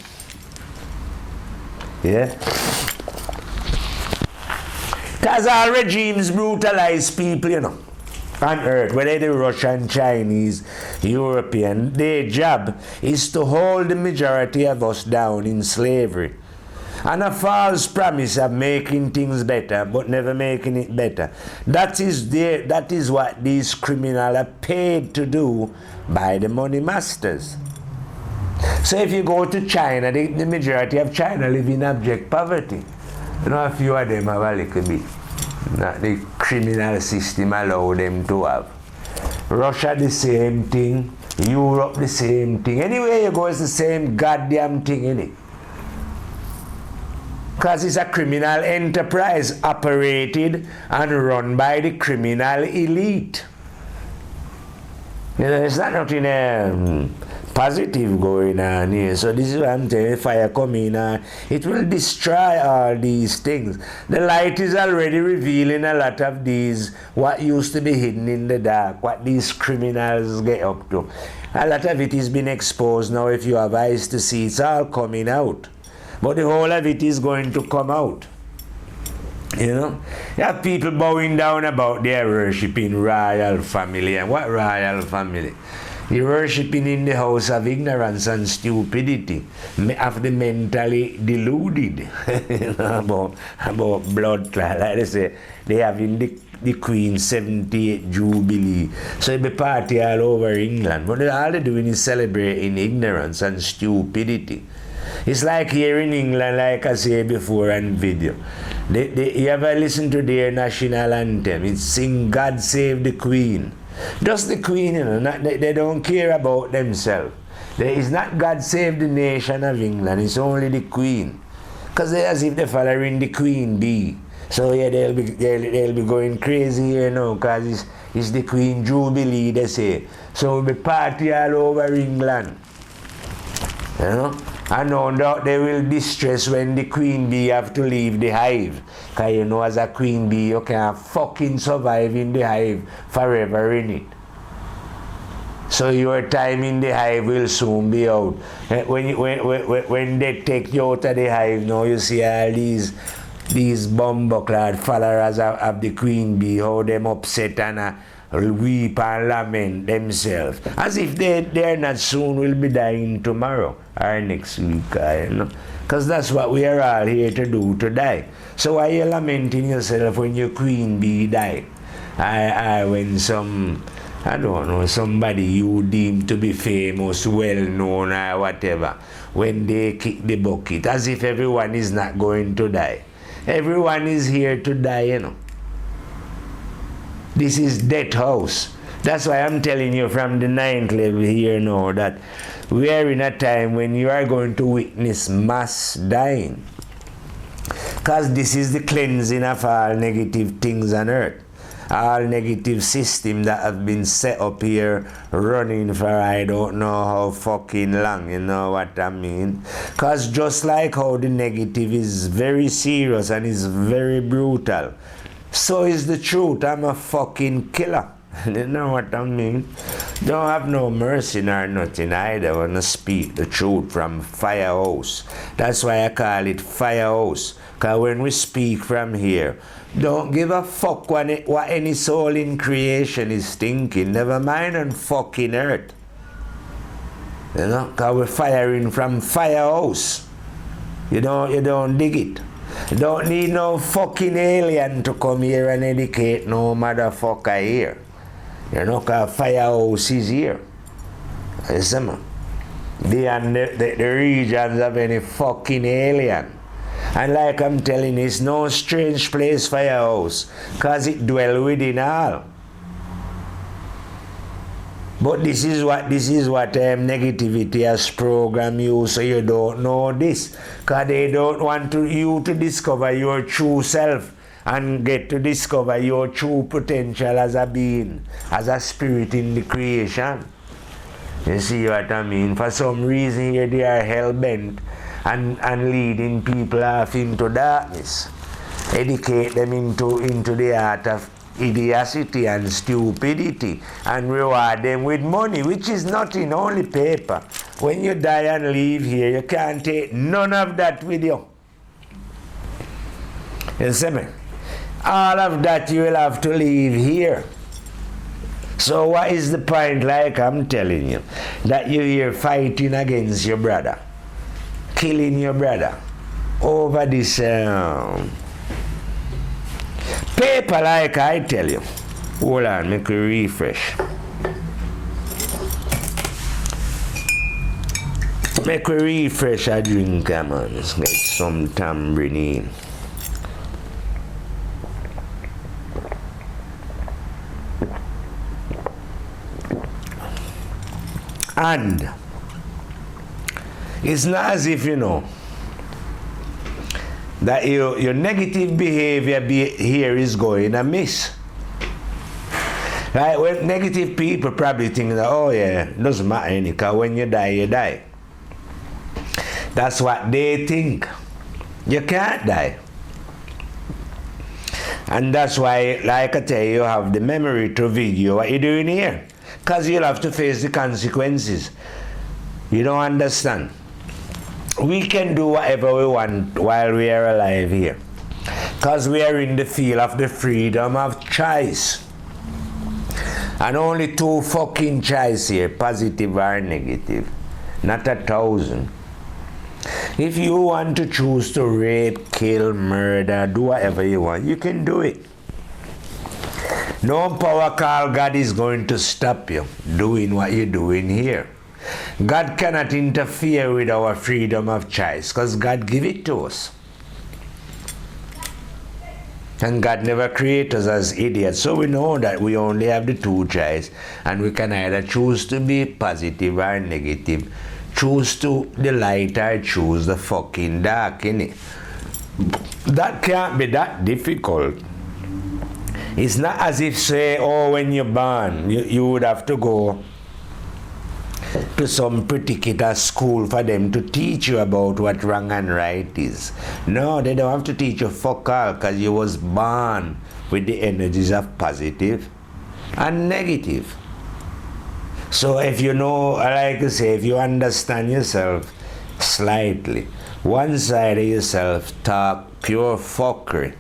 Yeah? Because all regimes brutalize people, you know, on earth, whether they're Russian, Chinese, European. Their job is to hold the majority of us down in slavery. And a false promise of making things better, but never making it better. That is what these criminals are paid to do by the money masters. So if you go to China, the majority of China live in abject poverty. You know, a few of them have a little bit. The criminal system allow them to have. Russia the same thing, Europe the same thing. Anywhere you go, it's the same goddamn thing, innit? Because it's a criminal enterprise operated and run by the criminal elite. You know, there's not nothing positive going on here. So this is what I'm telling you, fire coming in, it will destroy all these things. The light is already revealing a lot of these, what used to be hidden in the dark, what these criminals get up to. A lot of it is being exposed now. If you have eyes to see, it's all coming out. But the whole of it is going to come out. You know? You have people bowing down about their worshipping royal family. And what royal family? You're worshipping in the house of ignorance and stupidity, of the mentally deluded. You know, about blood clot. Like they say, they have in the Queen's 78th Jubilee. So it'll be party all over England. But all they're doing is celebrating ignorance and stupidity. It's like here in England, like I said before on video. You ever listen to their national anthem? It's Sing God Save the Queen. Just the Queen, you know, they don't care about themselves. It's not God Save the Nation of England, it's only the Queen. Because they're as if they're following the Queen Bee. So yeah, they'll be going crazy here now, because it's the Queen Jubilee, they say. So we'll be party all over England. You know? And no doubt they will distress when the queen bee have to leave the hive. Because you know, as a queen bee, you can't fucking survive in the hive forever, innit? So your time in the hive will soon be out. When they take you out of the hive, now you see all these these bumbleclad followers of the Queen Bee, how them upset and weep and lament themselves, as if they're not soon will be dying tomorrow or next week, you know. Because that's what we are all here to do, to die. So why you lamenting yourself when your Queen Bee died? When some, I don't know, somebody you deem to be famous, well-known or whatever, when they kick the bucket, as if everyone is not going to die. Everyone is here to die, you know. This is death house. That's why I'm telling you from the 9th level here now that we are in a time when you are going to witness mass dying. Because this is the cleansing of all negative things on earth. All negative systems that have been set up here running for I don't know how fucking long, you know what I mean? Because just like how the negative is very serious and is very brutal, so is the truth. I'm a fucking killer. You know what I mean? Don't have no mercy nor nothing either when I speak the truth from firehouse. That's why I call it firehouse. Because when we speak from here, don't give a fuck what any soul in creation is thinking. Never mind on fucking earth. You know? Because we're firing from firehouse. You don't dig it. You don't need no fucking alien to come here and educate no motherfucker here. You know, because firehouse is here. You see me? The regions of any fucking alien. And like I'm telling you, it's no strange place, firehouse, because it dwell within all. But this is what negativity has programmed you, so you don't know this. Because they don't want you to discover your true self and get to discover your true potential as a being, as a spirit in the creation. You see what I mean? For some reason here they are hell-bent and leading people off into darkness. Educate them into the art of idiocy and stupidity and reward them with money, which is nothing, only paper. When you die and leave here, you can't take none of that with you. You see me? All of that you will have to leave here. So what is the point? Like I'm telling you, that you're here fighting against your brother, killing your brother over this paper, like I tell you. Hold on, make me refresh. Make me refresh a drink, man. Let's get some tambourine. And it's not as if, you know, that your negative behavior here is going amiss. Right? When negative people probably think that, oh yeah, it doesn't matter any, because when you die, you die. That's what they think. You can't die. And that's why, like I tell you, you have the memory to video what you're doing here. Because you'll have to face the consequences. You don't understand. We can do whatever we want while we are alive here. Because we are in the field of the freedom of choice. And only 2 fucking choices here, positive or negative. Not 1,000. If you want to choose to rape, kill, murder, do whatever you want, you can do it. No power called God is going to stop you doing what you're doing here. God cannot interfere with our freedom of choice because God gave it to us. And God never created us as idiots. So we know that we only have the 2 choices, and we can either choose to be positive or negative. Choose to the light or choose the fucking dark, innit? That can't be that difficult. It's not as if, say, oh, when you're born, you would have to go to some particular school for them to teach you about what wrong and right is. No, they don't have to teach you fuck all, because you was born with the energies of positive and negative. So if you know, like I say, if you understand yourself, slightly. One side of yourself talk pure fuckery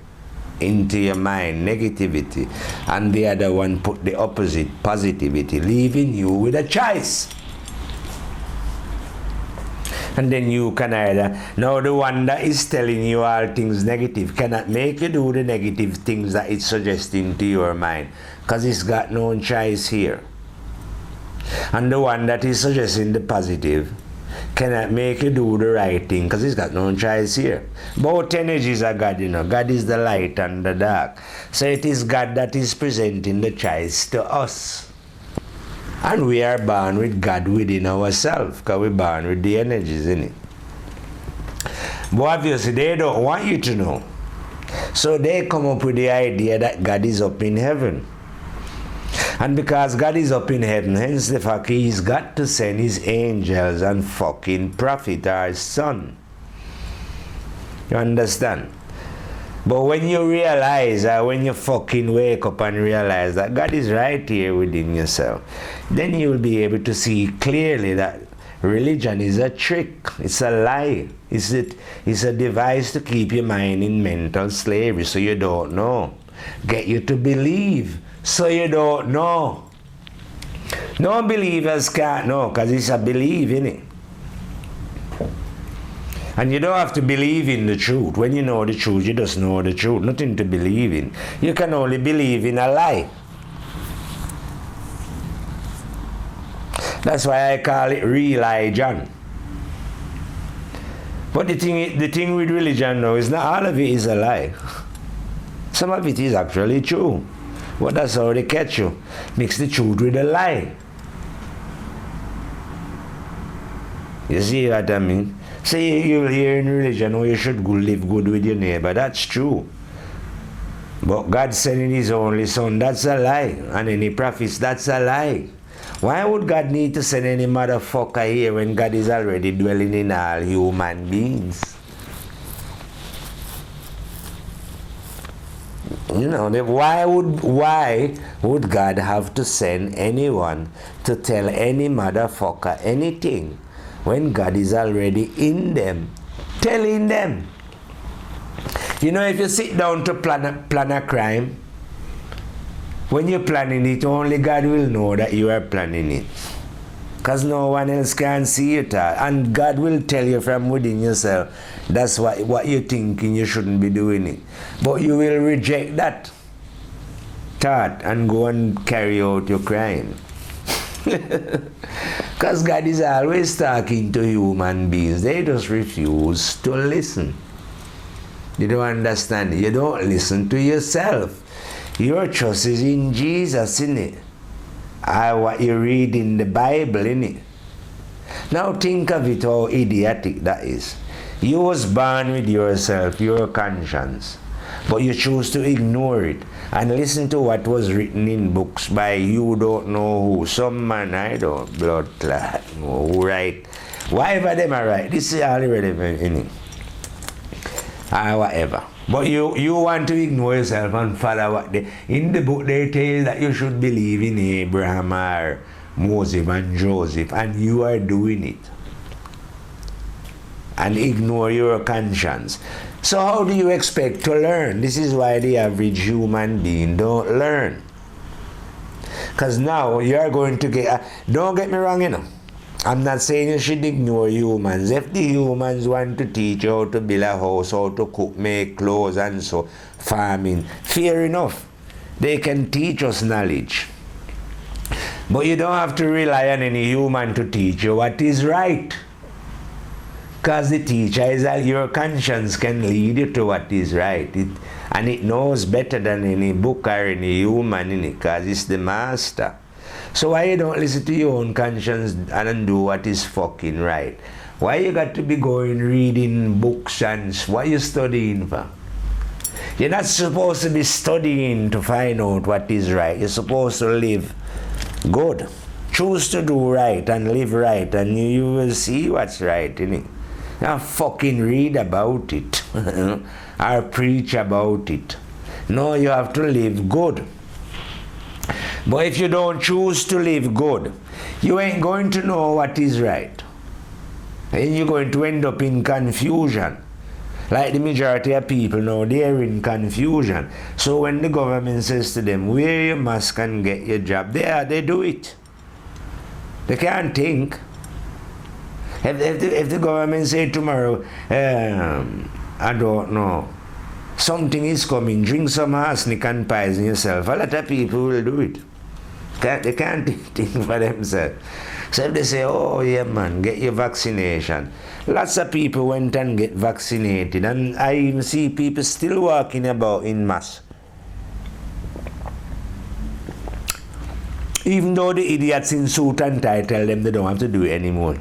into your mind, negativity, and the other one put the opposite, positivity, leaving you with a choice. And then you can either, now the one that is telling you all things negative cannot make you do the negative things that it's suggesting to your mind, because it's got no choice here. And the one that is suggesting the positive cannot make you do the right thing, because it's got no choice here. Both energies are God, you know. God is the light and the dark. So it is God that is presenting the choice to us. And we are born with God within ourselves, because we're born with the energies in it. But obviously they don't want you to know. So they come up with the idea that God is up in heaven. And because God is up in heaven, hence the fact he's got to send his angels and fucking prophet or his son. You understand? But when you realize, when you fucking wake up and realize that God is right here within yourself, then you will be able to see clearly that religion is a trick. It's a lie. It's a device to keep your mind in mental slavery so you don't know. Get you to believe so you don't know. No believers can't know, because it's a belief in it. And you don't have to believe in the truth. When you know the truth, you just know the truth. Nothing to believe in. You can only believe in a lie. That's why I call it religion. But the thing with religion now is not all of it is a lie. Some of it is actually true. But that's how they catch you. Mix the truth with a lie. You see what I mean? Say you'll hear in religion, oh, you should go live good with your neighbor. That's true. But God sending his only son, that's a lie. And any prophets, that's a lie. Why would God need to send any motherfucker here when God is already dwelling in all human beings? You know, why would God have to send anyone to tell any motherfucker anything when God is already in them, telling them? You know, if you sit down to plan a crime, when you're planning it, only God will know that you are planning it. Because no one else can see it. And God will tell you from within yourself, that's what you're thinking, you shouldn't be doing it. But you will reject that thought and go and carry out your crime. Because God is always talking to human beings. They just refuse to listen. You don't understand it. You don't listen to yourself. Your trust is in Jesus, innit? What you read in the Bible, innit? Now think of it, how idiotic that is. You was born with yourself, your conscience, but you choose to ignore it and listen to what was written in books by you don't know who. Some man, I don't, blood clot, who write. Whatever them are right, this is all irrelevant, innit? Whatever. But you want to ignore yourself and follow what in the book they tell you that you should believe in Abraham or Moses and Joseph, and you are doing it. And ignore your conscience. So how do you expect to learn? This is why the average human being don't learn. Because now you are going to get, don't get me wrong, you know. I'm not saying you should ignore humans. If the humans want to teach you how to build a house, how to cook, make clothes, and so farming, fair enough. They can teach us knowledge. But you don't have to rely on any human to teach you what is right. Because the teacher is that your conscience can lead you to what is right. And it knows better than any book or any human in it, because it's the master. So why you don't listen to your own conscience and do what is fucking right? Why you got to be going reading books and what you studying for? You're not supposed to be studying to find out what is right. You're supposed to live good. Choose to do right and live right, and you will see what's right, innit? Now fucking read about it or preach about it. No, you have to live good. But if you don't choose to live good, you ain't going to know what is right. And you're going to end up in confusion. Like the majority of people now, they're in confusion. So when the government says to them, wear your mask and get your job, they do it. They can't think. If the government say tomorrow, I don't know, something is coming, drink some arsenic and poison yourself, a lot of people will do it. They can't think for themselves. So if they say, oh yeah man, get your vaccination. Lots of people went and get vaccinated, and I even see people still walking about in mass. Even though the idiots in suit and tie tell them they don't have to do it anymore.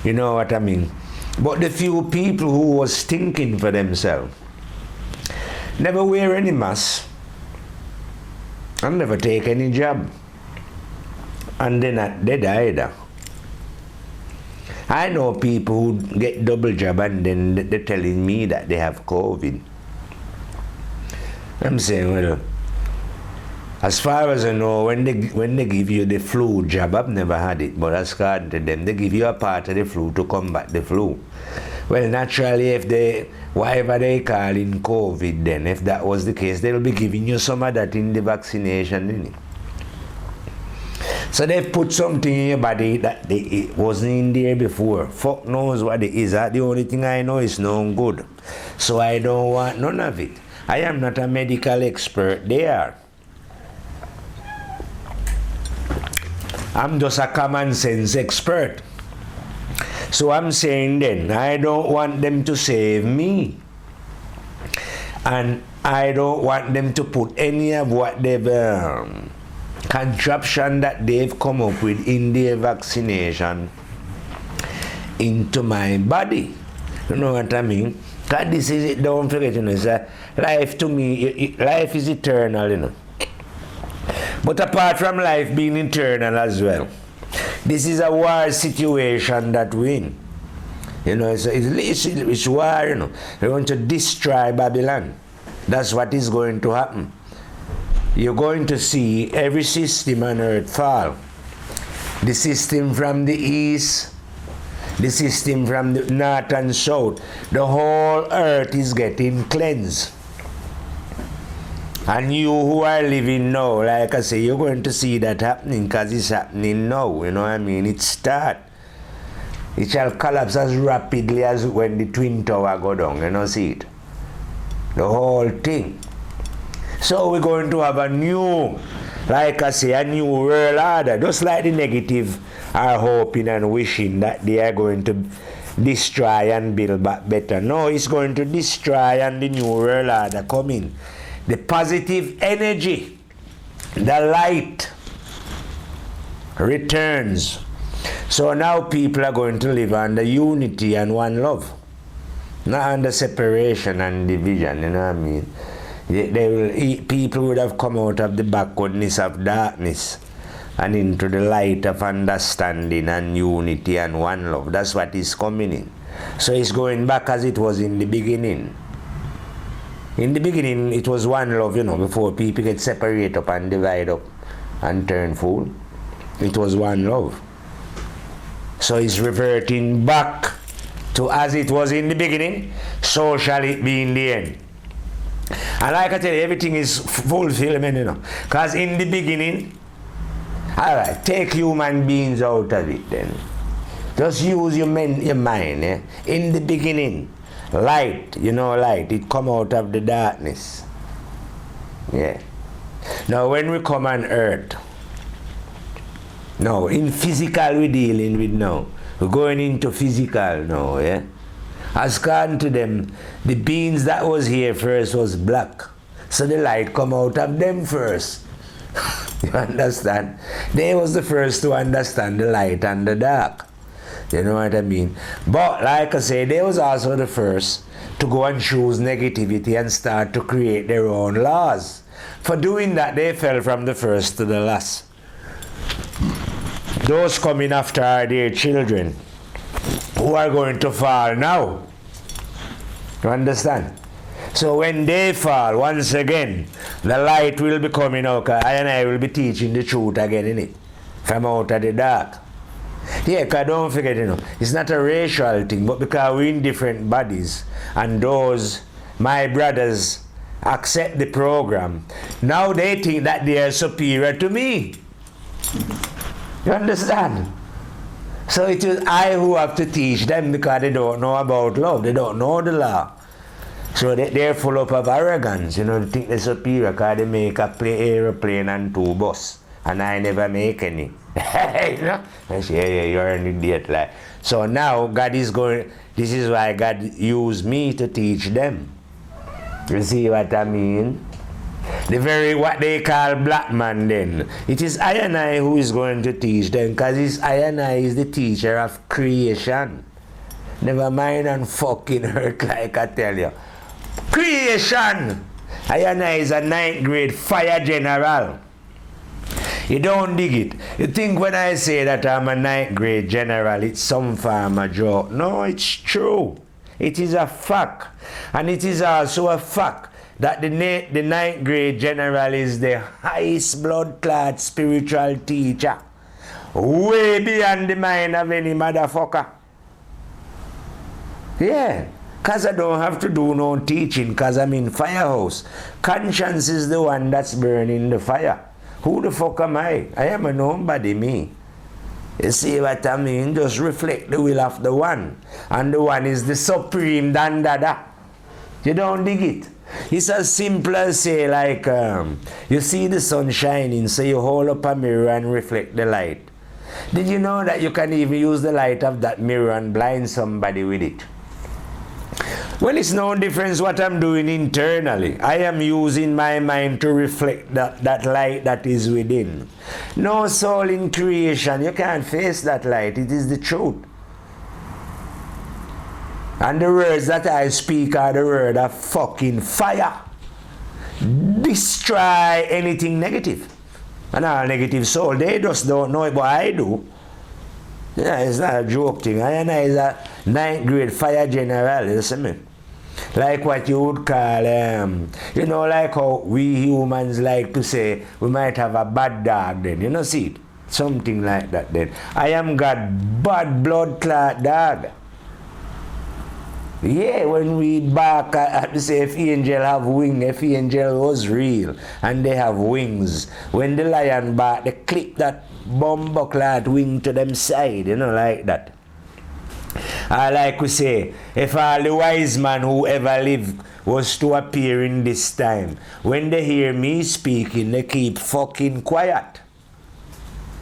You know what I mean? But the few people who was thinking for themselves never wear any mask and never take any job. And they're not dead either. I know people who get double job and then they're telling me that they have COVID. I'm saying, well, as far as I know, when they give you the flu jab, I've never had it, but as according to them, they give you a part of the flu to combat the flu. Well, naturally, if they, whatever they call in COVID then, if that was the case, they'll be giving you some of that in the vaccination, innit? So they've put something in your body that it wasn't in there before. Fuck knows what it is. The only thing I know is no good. So I don't want none of it. I am not a medical expert. They are. I'm just a common sense expert. So I'm saying then, I don't want them to save me. And I don't want them to put any of what they've contraption that they've come up with in their vaccination into my body. You know what I mean? Because this is it, don't forget, you know, it's life to me, life is eternal, you know. But apart from life being eternal as well, this is a war situation that we're in. You know, it's war, you know. They're going to destroy Babylon. That's what is going to happen. You're going to see every system on earth fall. The system from the east, the system from the north and south. The whole earth is getting cleansed. And you who are living now, like I say, you're going to see that happening because it's happening now. You know what I mean? It starts. It shall collapse as rapidly as when the Twin Tower go down. You know, see it? The whole thing. So we're going to have a new, like I say, a new world order. Just like the negative are hoping and wishing that they are going to destroy and build back better. No, it's going to destroy and the new world order come in. The positive energy, the light returns. So now people are going to live under unity and one love. Not under separation and division, you know what I mean? People would have come out of the backwardness of darkness and into the light of understanding and unity and one love. That's what is coming in. So it's going back as it was in the beginning. In the beginning, it was one love, you know, before people get separate up and divide up and turn fool. It was one love. So it's reverting back to as it was in the beginning, so shall it be in the end. And like I tell you, everything is fulfillment, you know. Because in the beginning, alright, take human beings out of it then. Just use your mind, eh? In the beginning, light, you know, light, it come out of the darkness. Yeah. Now when we come on earth, now in physical we're dealing with now. We're going into physical now, yeah? As according to them, the beings that was here first was black. So the light come out of them first. You understand? They was the first to understand the light and the dark. You know what I mean? But like I say, they was also the first to go and choose negativity and start to create their own laws. For doing that, they fell from the first to the last. Those coming after are their children who are going to fall now. You understand? So when they fall, once again, the light will be coming out. I and I will be teaching the truth again, innit? From out of the dark. Yeah, because don't forget, it's not a racial thing, but because we're in different bodies, and those, my brothers, accept the program, now they think that they are superior to me. You understand? So it is I who have to teach them because they don't know about love, they don't know the law. So they're full up of arrogance, they think they're superior because they make a aeroplane and 2 bus, and I never make any. I say, you're an idiot. Like. So now God is going, this is why God used me to teach them. You see what I mean? The very what they call black man then. It is I and I who is going to teach them, because I and I is the teacher of creation. Never mind and fucking hurt like I tell you. Creation! I and I is a 9th grade fire general. You don't dig it. You think when I say that I'm a 9th grade general, it's some farmer joke. No, it's true. It is a fact. And it is also a fact that the 9th grade general is the highest blood clot spiritual teacher. Way beyond the mind of any motherfucker. Yeah. Because I don't have to do no teaching, because I'm in firehouse. Conscience is the one that's burning the fire. Who the fuck am I? I am a nobody, me. You see what I mean? Just reflect the will of the one. And the one is the supreme dandada. You don't dig it. It's as simple as say like, you see the sun shining, so you hold up a mirror and reflect the light. Did you know that you can even use the light of that mirror and blind somebody with it? Well, it's no difference what I'm doing internally. I am using my mind to reflect that light that is within. No soul in creation. You can't face that light. It is the truth. And the words that I speak are the word of fucking fire. Destroy anything negative. And all negative soul, they just don't know it, but I do. Yeah, it's not a joke thing. I is a 9th grade fire general, you see me? Like what you would call, like how we humans like to say, we might have a bad dog then, see it? Something like that then. I am got bad blood clot dog. Yeah, when we bark at to say if angel have wings, if angel was real and they have wings. When the lion bark, they clip that bumbuckler wing to them side, like that. I like to say, if all the wise man who ever lived was to appear in this time, when they hear me speaking, they keep fucking quiet.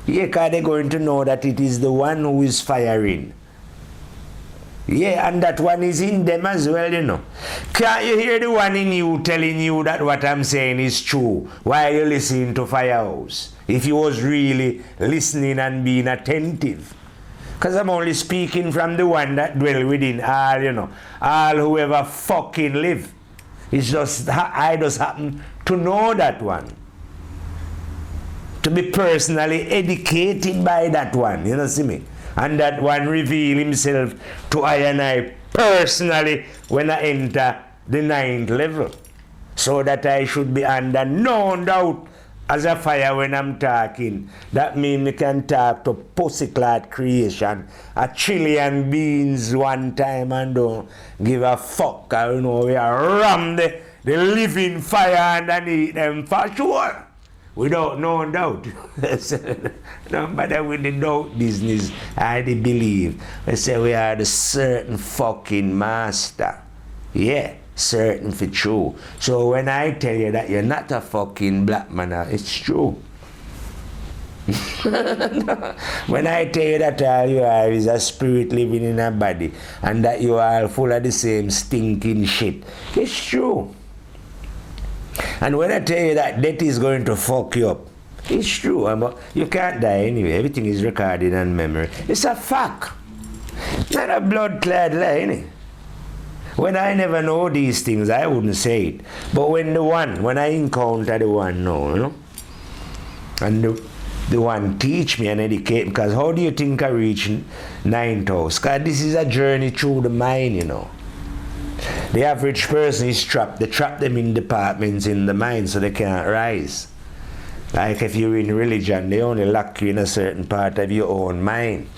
Yeah, because they're going to know that it is the one who is firing. Yeah, and that one is in them as well, Can't you hear the one in you telling you that what I'm saying is true while you're listening to Firehouse? If you was really listening and being attentive. Because I'm only speaking from the one that dwell within all, all whoever fucking live. It's just, I just happen to know that one. To be personally educated by that one, see me? And that one reveal himself to I and I personally when I enter the 9th level. So that I should be under no doubt as a fire when I'm talking. That means we can talk to pussyclad creation, a trillion beings one time and don't give a fuck. We are ram the living fire underneath them for sure. Without no doubt. No matter with the doubt business, I believe. They say we are the certain fucking master. Yeah, certain for true. So when I tell you that you're not a fucking black man, it's true. When I tell you that all you are is a spirit living in a body and that you are full of the same stinking shit, it's true. And when I tell you that death is going to fuck you up, it's true. You can't die anyway. Everything is recorded in memory. It's a fact. Not a blood-clad lie, innit? When I never know these things, I wouldn't say it. But when I encounter the one now, and the one teach me and educate me, because how do you think I reach 9th house? Because this is a journey through the mind, The average person is trapped. They trap them in departments in the mind so they can't rise. Like if you're in religion, they only lock you in a certain part of your own mind.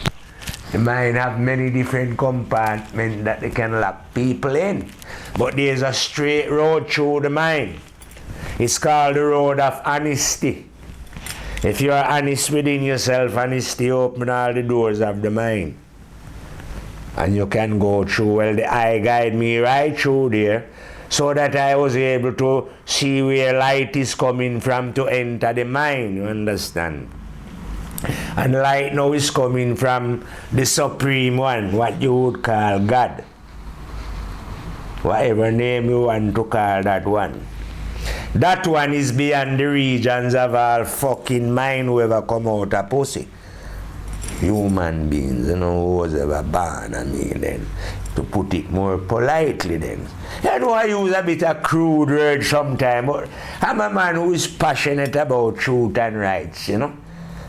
The mind have many different compartments that they can lock people in. But there's a straight road through the mind. It's called the road of honesty. If you are honest within yourself, honesty open all the doors of the mind. And you can go through. Well, the eye guide me right through there so that I was able to see where light is coming from to enter the mind, you understand? And light now is coming from the Supreme One, what you would call God. Whatever name you want to call that one. That one is beyond the regions of all fucking mind who ever come out a pussy. Human beings, you know, who was ever born, I mean, then, to put it more politely then. I know I use a bit of crude word sometimes, but I'm a man who is passionate about truth and rights, you know.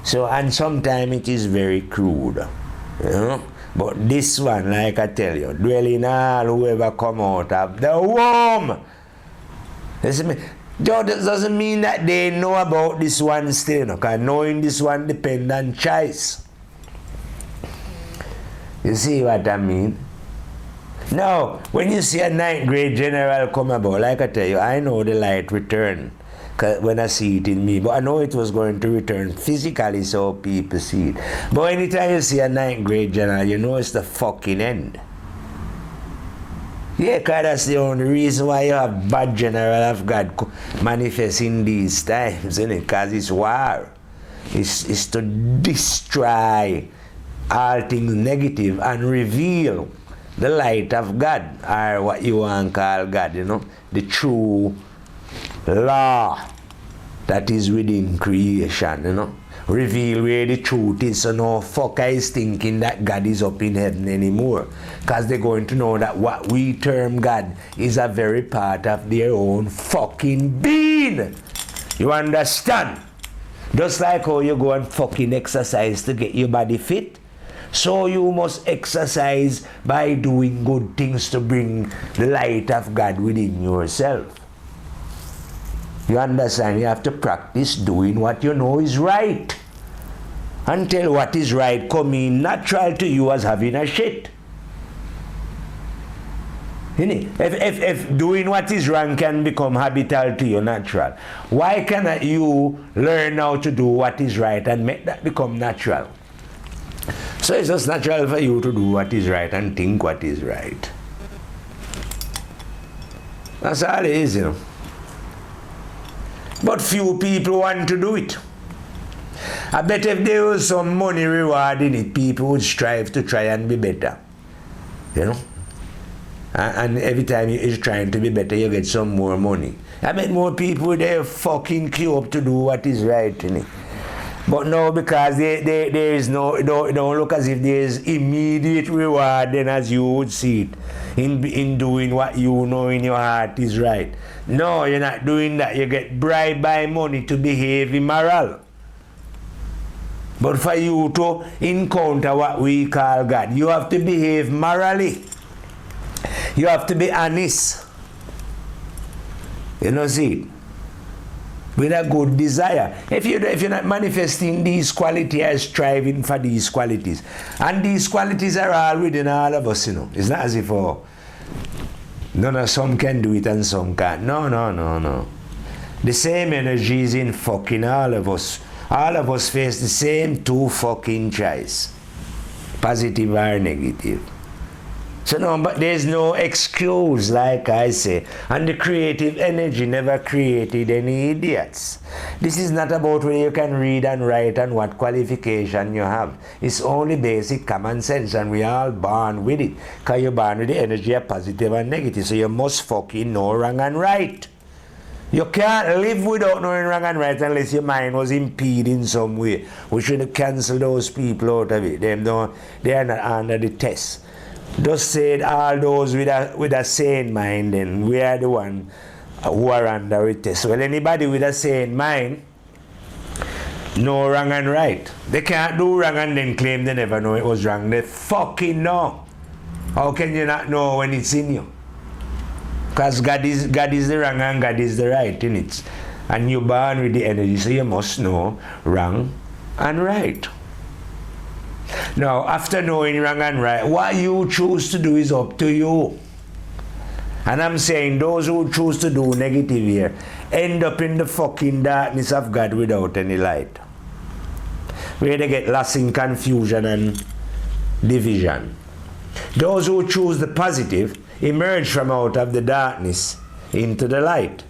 So, and sometimes it is very crude, you know. But this one, like I tell you, dwelling all whoever come out of the womb. Listen, that doesn't mean that they know about this one still, you know, because knowing this one depends on choice. You see what I mean? Now, when you see a 9th grade general come about, like I tell you, I know the light return when I see it in me, but I know it was going to return physically so people see it. But anytime you see a 9th grade general, you know it's the fucking end. Yeah, because that's the only reason why you have bad general of God manifesting these times, isn't it? Because it's war. It's to destroy all things negative and reveal the light of God, or what you want to call God, you know, the true law that is within creation, you know. Reveal where the truth is, so no fucker is thinking that God is up in heaven anymore. Because they're going to know that what we term God is a very part of their own fucking being. You understand? Just like how you go and fucking exercise to get your body fit, so you must exercise by doing good things to bring the light of God within yourself. You understand? You have to practice doing what you know is right. Until what is right come in natural to you as having a shit. If doing what is wrong can become habitual to you natural, why cannot you learn how to do what is right and make that become natural? So it's just natural for you to do what is right and think what is right. That's all it is, you know. But few people want to do it. I bet if there was some money reward in it, people would strive to try and be better. You know? And every time you're trying to be better, you get some more money. I bet more people they fucking queue up to do what is right, you know? But no, because there is no, it don't look as if there is immediate reward then as you would see it in doing what you know in your heart is right. No, you're not doing that. You get bribed by money to behave immoral. But for you to encounter what we call God, you have to behave morally. You have to be honest. You know, see it? With a good desire. If you're not manifesting these qualities or striving for these qualities, and these qualities are all within all of us, you know. It's not as if some can do it and some can't. No. The same energy is in fucking all of us. All of us face the same two fucking choice. Positive or negative. So no, but there's no excuse, like I say. And the creative energy never created any idiots. This is not about whether you can read and write and what qualification you have. It's only basic common sense, and we all born with it. Because you're born with the energy of positive and negative. So you must fucking know wrong and right. You can't live without knowing wrong and right unless your mind was impeded in some way. We should cancel those people out of it. They are not under the test. Just said all those with a sane mind, then we are the one who are under the test. Well, anybody with a sane mind know wrong and right. They can't do wrong and then claim they never know it was wrong. They fucking know. How can you not know when it's in you? Because God is the wrong and God is the right in it. And you're born with the energy, so you must know wrong and right. Now, after knowing wrong and right, what you choose to do is up to you. And I'm saying those who choose to do negative here end up in the fucking darkness of God without any light, where they get lost in confusion and division. Those who choose the positive emerge from out of the darkness into the light.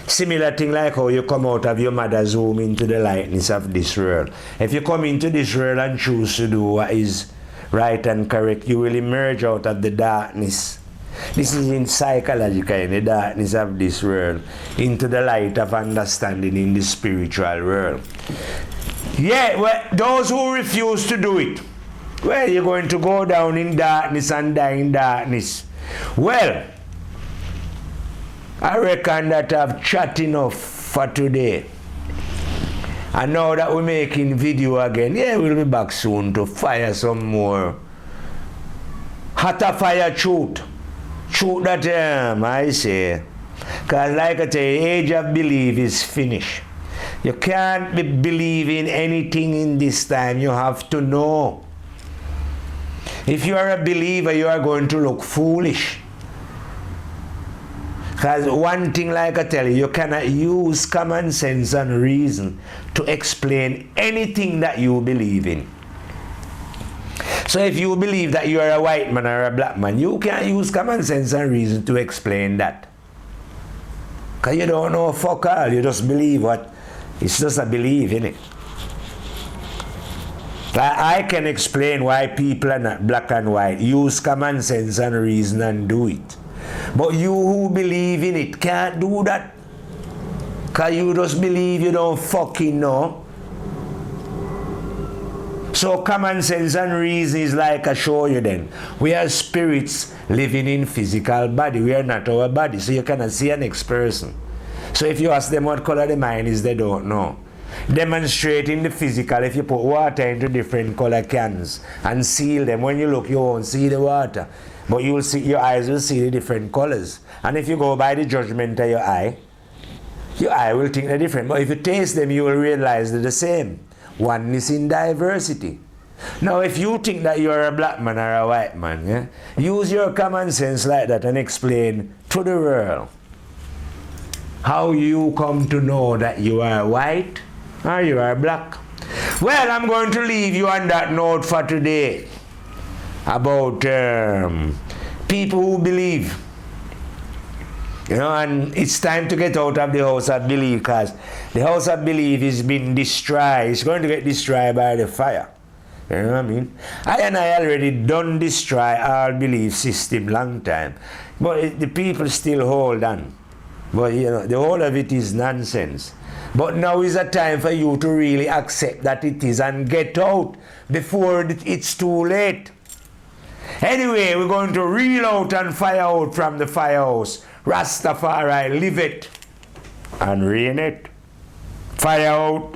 Similar thing like how you come out of your mother's womb into the lightness of this world. If you come into this world and choose to do what is right and correct, you will emerge out of the darkness. This is in psychological, in the darkness of this world, into the light of understanding in the spiritual world. Yeah, well, those who refuse to do it, well, you're going to go down in darkness and die in darkness. Well, I reckon that I've chat enough for today. And now that we're making video again, yeah, we'll be back soon to fire some more hotter fire truth. Truth that I say. Because like I tell you, age of belief is finished. You can't be believing anything in this time. You have to know. If you are a believer, you are going to look foolish. Because one thing, like I tell you cannot use common sense and reason to explain anything that you believe in. So if you believe that you are a white man or a black man, you can't use common sense and reason to explain that. Because you don't know fuck all, you just believe what, it's just a belief, innit? I can explain why people are not black and white. Use common sense and reason and do it. But you who believe in it can't do that. Because you just believe you don't fucking know. So common sense and reason is like I show you then. We are spirits living in physical body. We are not our body. So you cannot see a next person. So if you ask them what color the mind is, they don't know. Demonstrating the physical, if you put water into different color cans and seal them, when you look you won't see the water. But you will see, your eyes will see the different colors. And if you go by the judgment of your eye will think they're different. But if you taste them, you will realize they're the same. Oneness in diversity. Now, if you think that you're a black man or a white man, yeah, use your common sense like that and explain to the world how you come to know that you are white or you are black. Well, I'm going to leave you on that note for today about people who believe. You know, and it's time to get out of the house of belief, because the house of belief is being destroyed. It's going to get destroyed by the fire. You know what I mean? I already done destroy our belief system long time. But the people still hold on. But you know, the whole of it is nonsense. But now is a time for you to really accept that it is and get out before it's too late. Anyway, we're going to reel out and fire out from the firehouse. Rastafari, live it and reign it. Fire out.